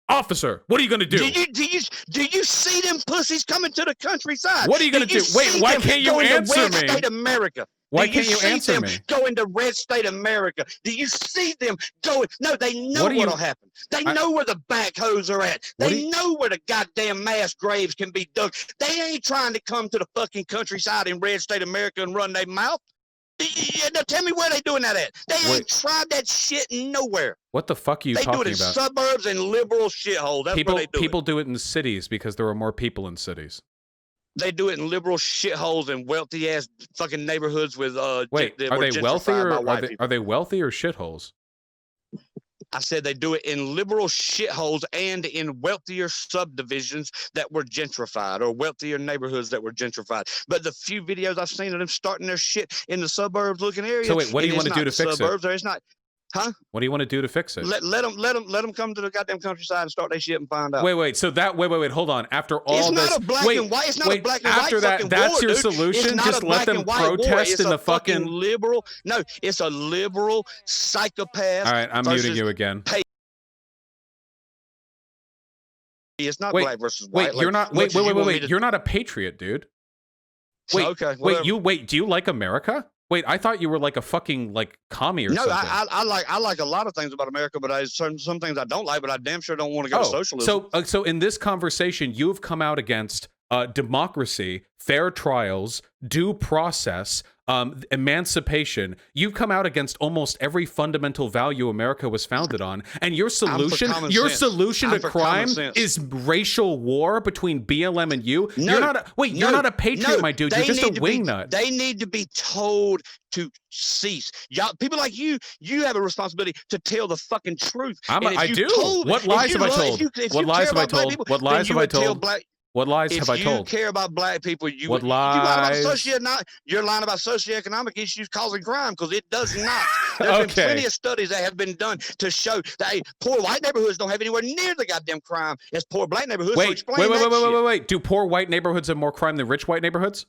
Officer, what are you going to do? Do you see them pussies coming to the countryside? What are you going to do? Wait, why can't you answer me? State America. Why can't you answer me? Going to red state America. Do you see them going? No, they know what'll happen. They know where the backhoes are at. They know where the goddamn mass graves can be dug. They ain't trying to come to the fucking countryside in red state America and run their mouth. Now tell me where they doing that at. They ain't tried that shit nowhere. What the fuck are you talking about? They do it in suburbs and liberal shitholes. That's where they do people do it in cities because there are more people in cities. They do it in liberal shitholes and wealthy ass fucking neighborhoods with Wait, are they wealthy or are they wealthy or shitholes? I said they do it in liberal shitholes and in wealthier subdivisions that were gentrified or wealthier neighborhoods that were gentrified. But the few videos I've seen of them starting their shit in the suburbs looking areas. So wait, what do you want to do to fix it? Or it's not. Huh? What do you want to do to fix it? Let them come to the goddamn countryside and start their shit and find out. Wait. So that wait. Hold on. After all it's this, not a black and white. It's not a black and after white. After that, that's war, your dude. solution. Just let them protest in the fucking liberal. No, it's a liberal psychopath. All right, I'm muting you again. It's not black versus white. Wait, you're not. Wait. You're not a patriot, dude. Wait. Okay. Wait. Do you like America? Wait, I thought you were like a fucking like commie or No, something. I like a lot of things about America, but some things I don't like. But I damn sure don't want to go to socialism. So in this conversation, you've come out against democracy, fair trials, due process, emancipation. You've come out against almost every fundamental value America was founded on, and your solution to crime is racial war between BLM and you. No, you're not a patriot, my dude. You're just a wingnut. They need to be told to cease. Y'all, people like you have a responsibility to tell the fucking truth. I do. What lies have I told? What lies have I told? What lies have I told? What lies have I told? If you care about black people, what lies? You're lying about socioeconomic issues causing crime, because it does not. There's been plenty of studies that have been done to show that hey, poor white neighborhoods don't have anywhere near the goddamn crime as poor black neighborhoods. Wait. Do poor white neighborhoods have more crime than rich white neighborhoods?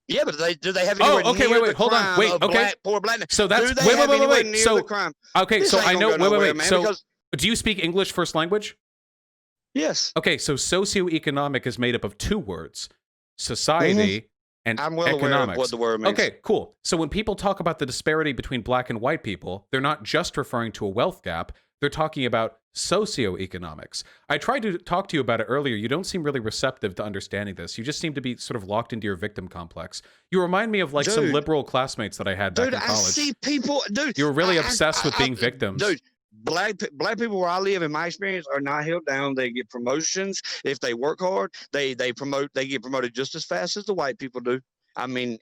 Yeah, but do they have anywhere near the hold crime on. Wait, of okay. Poor black neighborhoods? So that's wait. So the crime? Okay, so I know. Wait. Man, so do you speak English first language? Yes. Okay, so socioeconomic is made up of two words: society and I'm well economics. aware of what the word means. Okay, cool. So when people talk about the disparity between black and white people, they're not just referring to a wealth gap. They're talking about socioeconomics. I tried to talk to you about it earlier. You don't seem really receptive to understanding this. You just seem to be sort of locked into your victim complex. You remind me of like some liberal classmates that I had back in college. I see people, dude. You were really obsessed with being victims. Dude, black people where I live, in my experience, are not held down. They get promotions if they work hard. They get promoted just as fast as the white people do. I mean,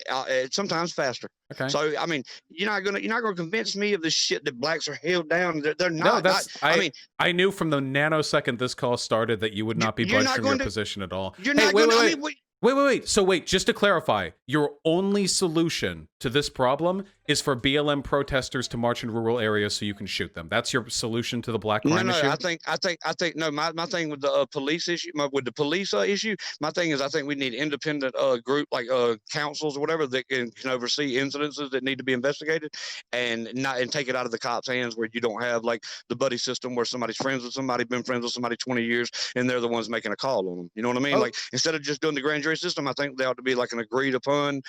sometimes faster. Okay. So I mean, you're not gonna convince me of the shit that blacks are held down. They're not. No, I mean, I knew from the nanosecond this call started that you would not be budged from your position at all. You're not going to. Wait. So wait, just to clarify, your only solution to this problem is for BLM protesters to march in rural areas so you can shoot them. That's your solution to the black crime issue? I think no, my thing with the police issue, with the police issue, my thing is I think we need independent group like councils or whatever that can oversee incidences that need to be investigated, and take it out of the cops' hands, where you don't have like the buddy system where somebody's friends with somebody, been friends with somebody 20 years, and they're the ones making a call on them. You know what I mean? Like, instead of just doing the grand jury system, I think there ought to be like an agreed upon,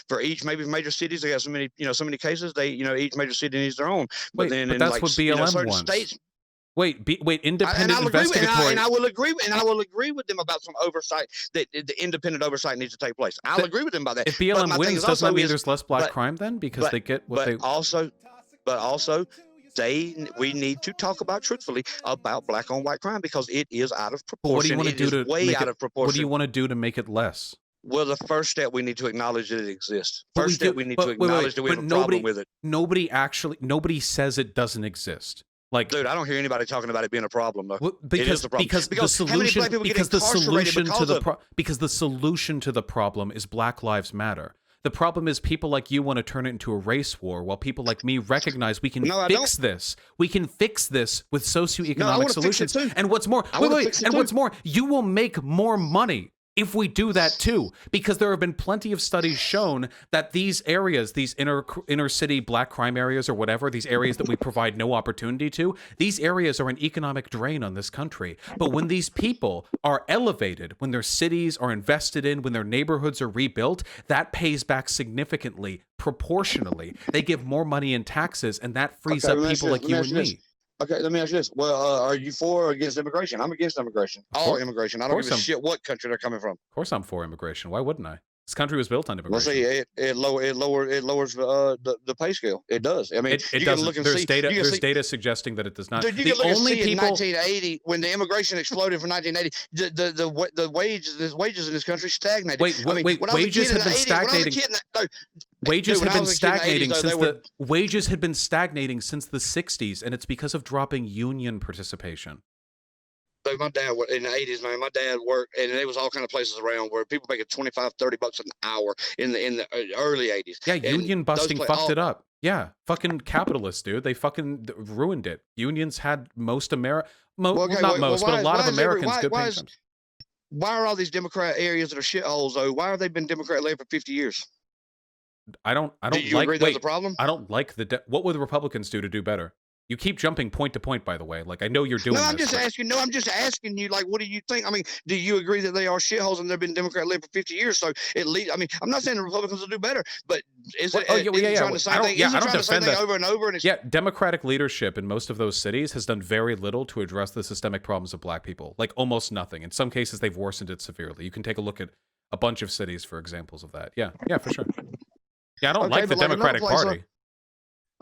for each maybe major cities. They got so many cases. They, each major city needs their own. But that's what BLM wants. States, Wait, independent investigatory. And I will agree with them about some oversight, that the independent oversight needs to take place. I'll agree with them about that. If BLM wins, doesn't that mean there's less black crime then, because they get what they. But also, we need to talk about truthfully about black on white crime, because it is out of proportion. What do you want to do to way out of proportion? What do you want to do to make it less? Well, the first step, we need to acknowledge that it exists. We need to acknowledge that we have a problem with it. Nobody says it doesn't exist. Like, dude, I don't hear anybody talking about it being a problem though. Because it is a problem. Because the solution to the problem is Black Lives Matter. The problem is people like you want to turn it into a race war, while people like me recognize we can fix this. We can fix this with socioeconomic solutions. And what's more, what's more, you will make more money if we do that too, because there have been plenty of studies shown that these areas, these inner city black crime areas or whatever, these areas that we provide no opportunity to, these areas are an economic drain on this country. But when these people are elevated, when their cities are invested in, when their neighborhoods are rebuilt, that pays back significantly, proportionally. They give more money in taxes, and that frees up people like you and me. Okay, let me ask you this. Well, are you for or against immigration? I'm against immigration. All immigration. I don't give a shit what country they're coming from. Of course I'm for immigration. Why wouldn't I? This country was built on immigration. Let's say it lowers the pay scale. It does. I mean, it doesn't. There's data suggesting that it does not. Dude, you can look and see in 1980, when the immigration exploded from 1980, the wages in this country stagnated. Wages had been stagnating. Wages had been stagnating since the 60s, and it's because of dropping union participation. So my dad, in the 80s, man, my dad worked, and there was all kind of places around where people making $25-$30 an hour in the early 80s. Yeah, union busting fucked it up. Yeah, fucking capitalists, dude. They fucking ruined it. Unions had most America, but a lot of Americans good paying jobs. Why are all these Democrat areas that are shitholes, though? Why have they been Democrat-led for 50 years? I don't Do you agree there's a problem? I don't like what would the Republicans do to do better? You keep jumping point to point, by the way. Like, I know you're doing No, this. I'm just but- asking. No, I'm just asking you. Like, what do you think? I mean, do you agree that they are shitholes and they've been Democrat led for 50 years? So at least, I mean, I'm not saying the Republicans will do better, but is Well, it? oh, yeah, well, Is yeah, it yeah. trying the same I don't, thing? yeah, Is I it don't trying the same defend thing that. over and over? And it's, Yeah, Democratic leadership in most of those cities has done very little to address the systemic problems of black people. Like, almost nothing. In some cases, they've worsened it severely. You can take a look at a bunch of cities for examples of that. Yeah, yeah, for sure. Yeah, I don't okay, like the but like another Democratic place, Party.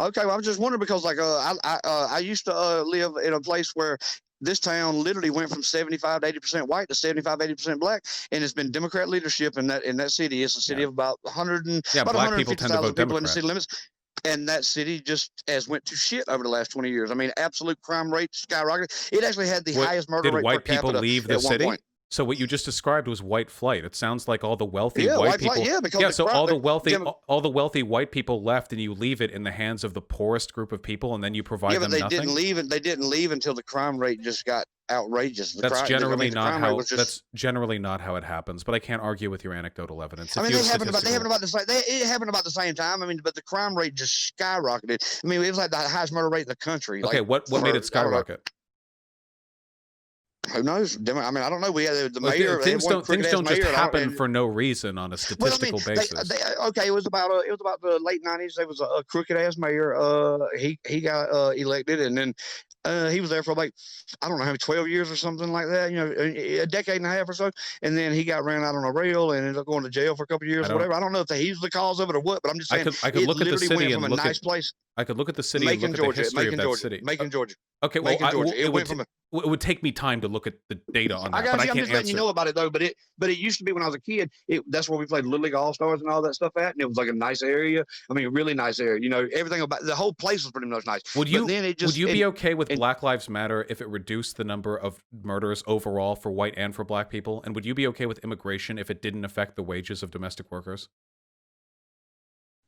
okay, well, I'm just wondering because like I used to live in a place where this town literally went from 75 to 80% white to 75, 80% black, and it's been Democrat leadership in that city. It's a city Yeah. of about 100 and Yeah, about black people tend to 150,000 vote people in the Democrat. city limits. And that city just has went to shit over the last 20 years. I mean, absolute crime rate skyrocketed. It actually had the highest murder Did rate per white people capita leave the at one city? point. So what you just described was white flight. It sounds like all the wealthy Yeah, white people. yeah, because yeah, the so crime- all the the wealthy, Dem- all the wealthy white people left, and you leave it in the hands of the poorest group of people, and then you provide yeah, them but they nothing. didn't leave it. They didn't leave until the crime rate just got outrageous. That's generally the not crime how. rate was just, That's generally not how it happens. But I can't argue with your anecdotal evidence. I If mean, you they have happened statistical- about the same. It happened about the same time. I mean, but the crime rate just skyrocketed. I mean, it was like the highest murder rate in the country. Okay, like, what made for- it skyrocket? Who knows? I mean, I don't know. We had the Like, mayor. things don't just mayor, happen for no reason on a statistical basis. Okay, it was about the late '90s. There was a crooked ass mayor. He got elected, and then he was there for like, I don't know how many, 12 years or something like that. You know, a decade and a half or so. And then he got ran out on a rail and ended up going to jail for a couple of years or whatever. I don't know if he's the cause of it or what, but I'm just saying I could look at the city went and from look a nice at place. I could look at the city and Macon, look at the Georgia. history Macon, of that Georgia. city. Macon, Georgia. Okay, well, Macon, Georgia. it would take me time to look at the data on that, I got but I you. I'm can't just letting you answer. know about it though. But it used to be when I was a kid. That's where we played Little League All Stars and all that stuff at, and it was like a nice area. I mean, a really nice area. You know, everything about the whole place was pretty much nice. Would you But then it just, would you be okay with Black Lives Matter if it reduced the number of murders overall for white and for black people? And would you be okay with immigration if it didn't affect the wages of domestic workers?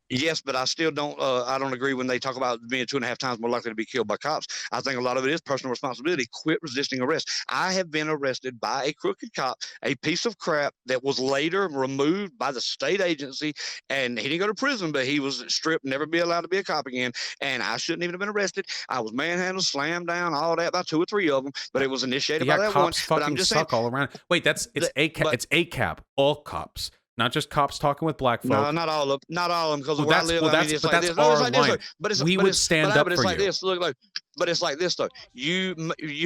Yes, but I still don't. I don't agree when they talk about being 2.5 times more likely to be killed by cops. I think a lot of it is personal responsibility. Quit resisting arrest. I have been arrested by a crooked cop, a piece of crap that was later removed by the state agency, and he didn't go to prison, but he was stripped, never be allowed to be a cop again. And I shouldn't even have been arrested. I was manhandled, slammed down, all that by 2 or 3 of them, but it was initiated by that one. Cops But I'm fucking just suck saying, all around. Wait, it's ACAP, all cops. Not just cops talking with black folk. no, not all of them, because where I live, I mean, it's like this. Our It's like line. this. But it's We but would it's, stand but up but it's for like you. this. Look, but it's like this though. You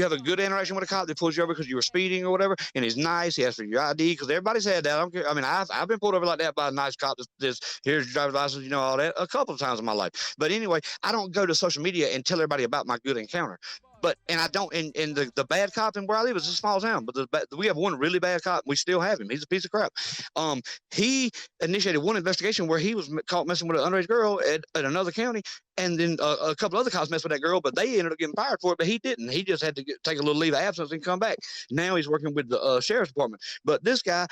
have a good interaction with a cop that pulls you over because you were speeding or whatever, and he's nice. He asks for your ID because everybody's had that. I don't care. I mean, I've been pulled over like that by a nice cop. This here's your driver's license, you know, all that a couple of times in my life. But anyway, I don't go to social media and tell everybody about my good encounter. And I don't, and the bad cop in where I live is a small town, but we have one really bad cop. We still have him. He's a piece of crap. He initiated one investigation where he was caught messing with an underage girl at another county, and then a couple other cops messed with that girl, but they ended up getting fired for it, but he didn't. He just had to take a little leave of absence and come back. Now he's working with the sheriff's department. But this guy,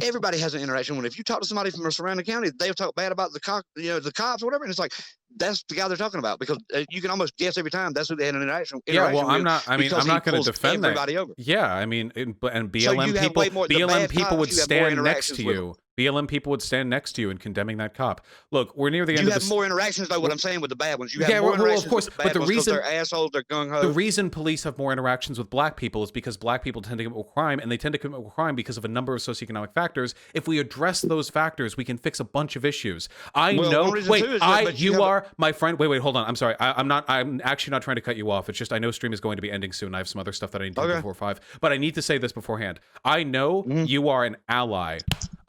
everybody has an interaction with. If you talk to somebody from a surrounding county, they'll talk bad about the cops or whatever, and it's like, that's the guy they're talking about, because you can almost guess every time that's who they had an interaction. Yeah, well, with, I'm not going to defend everybody that. Over. Yeah, I mean, and BLM so people, BLM people would stand next to you. Them. BLM people would stand next to you in condemning that cop. Look, we're near the end. You have more interactions, though. What I'm saying with the bad ones, you have yeah, more well, interactions of course, with the but bad the ones reason they're assholes, they're gung ho. The reason police have more interactions with black people is because black people tend to commit more crime, and they tend to commit more crime because of a number of socioeconomic factors. If we address those factors, we can fix a bunch of issues. You are my friend. Wait, hold on. I'm sorry. I'm actually not trying to cut you off. It's just I know stream is going to be ending soon. I have some other stuff that I need to do before 5. But I need to say this beforehand. I know you are an ally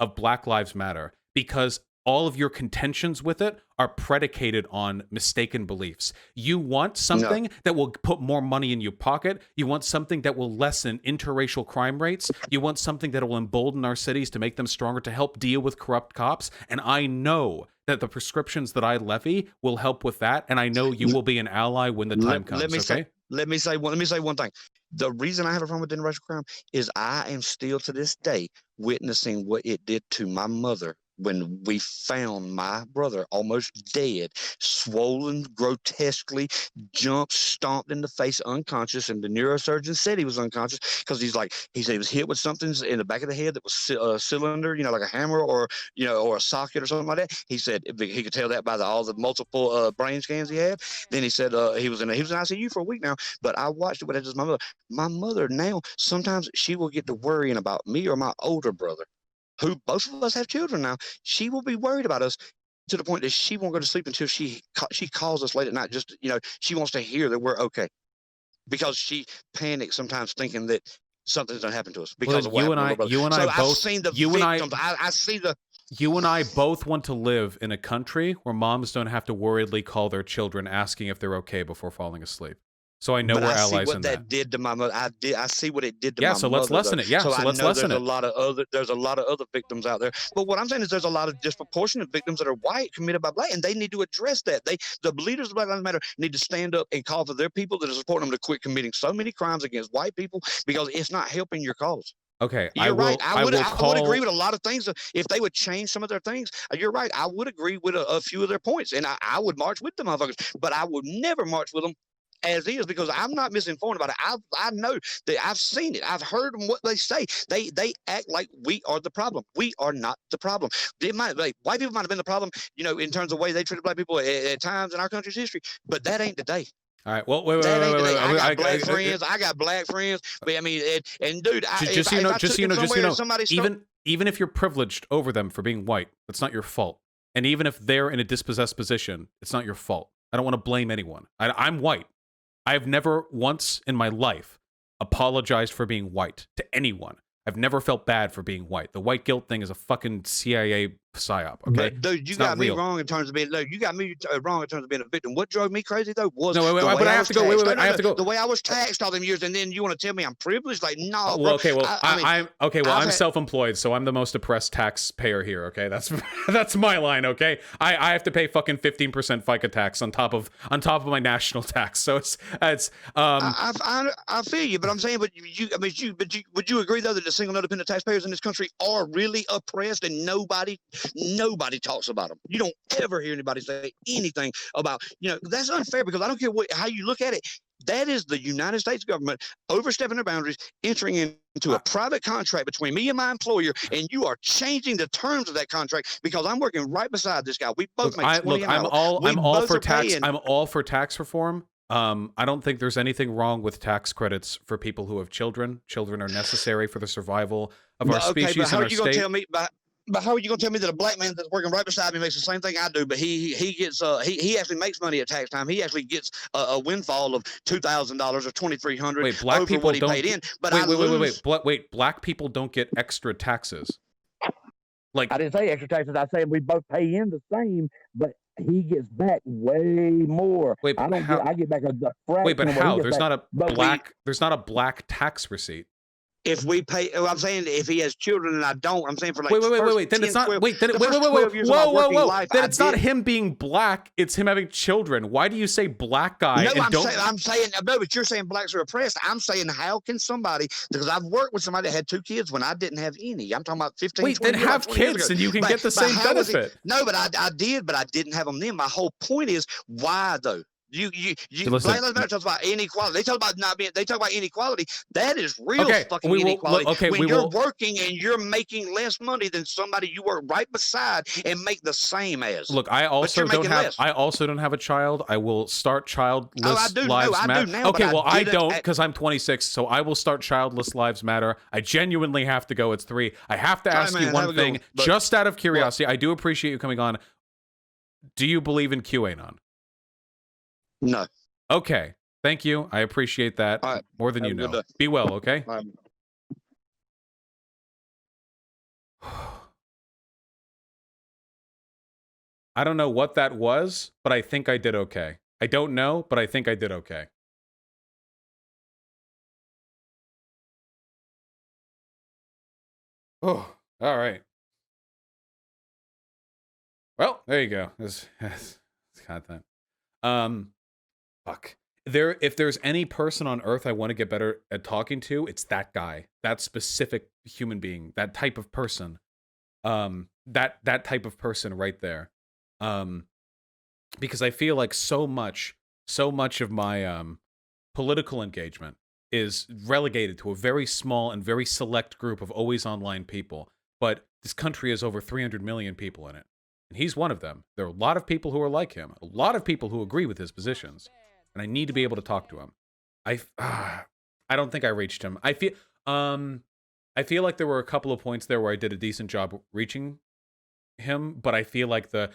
of Black Lives Matter because all of your contentions with it are predicated on mistaken beliefs. You want something that will put more money in your pocket. You want something that will lessen interracial crime rates. You want something that will embolden our cities to make them stronger, to help deal with corrupt cops. And I know that the prescriptions that I levy will help with that. And I know you will be an ally when the time comes. Let me say one thing. The reason I have a problem with interracial crime is I am still to this day witnessing what it did to my mother when we found my brother almost dead, swollen grotesquely, jumped, stomped in the face, unconscious, and the neurosurgeon said he was unconscious because he said he was hit with something in the back of the head that was a cylinder, like a hammer or or a socket or something like that. He said he could tell that by all the multiple brain scans he had. Then he said he was in ICU for a week now. But I watched it with just my mother. My mother now sometimes she will get to worrying about me or my older brother, who both of us have children now. She will be worried about us to the point that she won't go to sleep until she calls us late at night. Just she wants to hear that we're okay, because she panics sometimes thinking that something's going to happen to us because of what happened to my brother. So I've seen the victims. I see the. You and I both want to live in a country where moms don't have to worriedly call their children asking if they're okay before falling asleep. So I know we're allies in that. I see what that did to my mother. I see what it did to my mother. Yeah, so let's lessen it. Yeah, so let's lessen it. There's a lot of other victims out there. But what I'm saying is there's a lot of disproportionate victims that are white committed by black, and they need to address that. The leaders of Black Lives Matter need to stand up and call for their people that are supporting them to quit committing so many crimes against white people, because it's not helping your cause. Okay, you're right. I would agree with a lot of things if they would change some of their things. You're right. I would agree with a few of their points, and I would march with the motherfuckers, but I would never march with them as is, because I'm not misinformed about it. I know that I've seen it. I've heard them what they say. They act like we are the problem. We are not the problem. White people might have been the problem, in terms of the way they treated black people at times in our country's history, but that ain't today. All right. Well, wait. I got black friends. I got black friends. But I mean, and dude, just so you know, even if you're privileged over them for being white, that's not your fault. And even if they're in a dispossessed position, it's not your fault. I don't want to blame anyone. I'm white. I have never once in my life apologized for being white to anyone. I've never felt bad for being white. The white guilt thing is a fucking CIA psyop. Okay, but, dude, you got me wrong in terms of being. You got me wrong in terms of being a victim. What drove me crazy though was but I have to go. I have to go. The way I was taxed all them years, and then you want to tell me I'm privileged? Like, no. Well, okay. Well, I'm self-employed, so I'm the most oppressed taxpayer here. Okay, that's my line. Okay, I have to pay fucking 15% FICA tax on top of my national tax. So it's. I feel you, but I'm saying, would you agree though that the single independent taxpayers in this country are really oppressed, and nobody talks about them? You don't ever hear anybody say anything about, that's unfair, because I don't care how you look at it. That is the United States government overstepping their boundaries, entering into a private contract between me and my employer, and you are changing the terms of that contract because I'm working right beside this guy. We both make 20 an hour. I'm all for tax. I'm all for tax reform. I don't think there's anything wrong with tax credits for people who have children. Children are necessary for the survival of our species and our state. But how are you going to tell me that a black man that's working right beside me makes the same thing I do, but he gets he actually makes money at tax time? He actually gets a windfall of $2,000 or $2,300. Wait, black people what he don't paid in. But wait, black people don't get extra taxes. Like, I didn't say extra taxes. I said we both pay in the same, but he gets back way more. Wait, I get back a fraction. Wait, but how? There's not a black tax receipt. If we pay, I'm saying if he has children and I don't, I'm saying for like wait. Then it's not. Whoa. Then it's not him being black. It's him having children. Why do you say black guy? No, I'm saying no, but you're saying blacks are oppressed. I'm saying how can somebody? Because I've worked with somebody that had 2 kids when I didn't have any. I'm talking about 15. Wait, 20 then have kids and you can get the same benefit. No, but I did, but I didn't have them then. My whole point is why though. Black Lives Matter talks about inequality. They talk about inequality. That is real fucking inequality. When you're working and you're making less money than somebody you work right beside and make the same as. Look, I also don't have a child. I will start childless lives matter. Okay, well I don't, because I'm 26, so I will start childless lives matter. I genuinely have to go. It's 3. I have to ask you one thing, just out of curiosity. I do appreciate you coming on. Do you believe in QAnon? No. Okay. Thank you. I appreciate that more than you know. Be well, okay? I don't know what that was, but I think I did okay. I don't know, but I think I did okay. Oh, all right. Well, there you go. It's content. Fuck. If there's any person on Earth I want to get better at talking to, it's that guy. That specific human being. That type of person. that type of person right there. Because I feel like so much of my political engagement is relegated to a very small and very select group of always online people. But this country has over 300 million people in it. And he's one of them. There are a lot of people who are like him, a lot of people who agree with his positions. And I need to be able to talk to him. I don't think I reached him. I feel like there were a couple of points there where I did a decent job reaching him, but I feel like the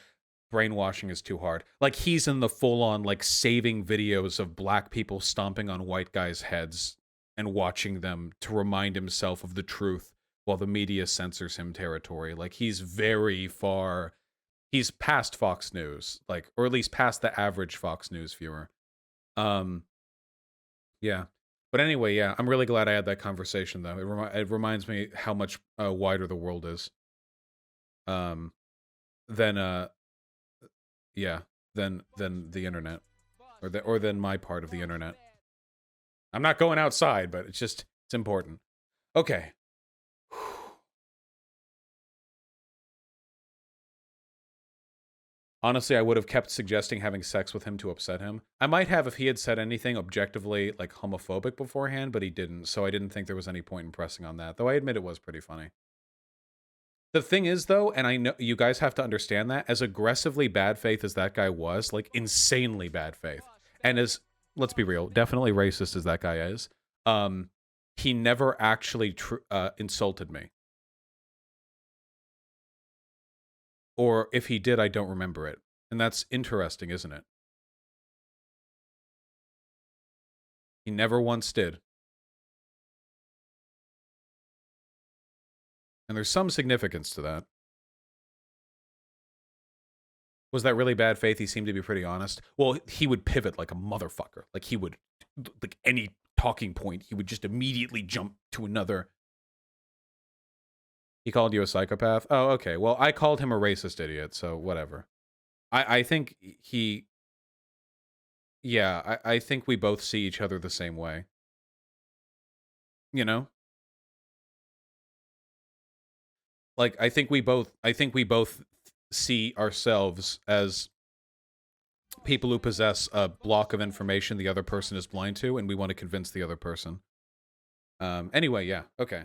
brainwashing is too hard. Like, he's in the full-on, like, saving videos of black people stomping on white guys' heads and watching them to remind himself of the truth while the media censors him territory. Like, he's very far... He's past Fox News, like, or at least past the average Fox News viewer. Yeah. But anyway, yeah, I'm really glad I had that conversation, though. It reminds me how much wider the world is. Than yeah, than the internet, or than my part of the internet. I'm not going outside, but it's important. Okay. Honestly, I would have kept suggesting having sex with him to upset him. I might have if he had said anything objectively, like, homophobic beforehand, but he didn't, so I didn't think there was any point in pressing on that, though I admit it was pretty funny. The thing is, though, and I know you guys have to understand that, as aggressively bad faith as that guy was, like, insanely bad faith, and as, let's be real, definitely racist as that guy is, he never actually insulted me. Or if he did, I don't remember it. And that's interesting, isn't it? He never once did. And there's some significance to that. Was that really bad faith? He seemed to be pretty honest. Well, he would pivot like a motherfucker. Like, he would, like, any talking point, he would just immediately jump to another. He called you a psychopath? Oh, okay. Well, I called him a racist idiot, so whatever. I think he... Yeah, I think we both see each other the same way. You know? Like, I think we both see ourselves as people who possess a block of information the other person is blind to, and we want to convince the other person. Anyway, yeah, okay.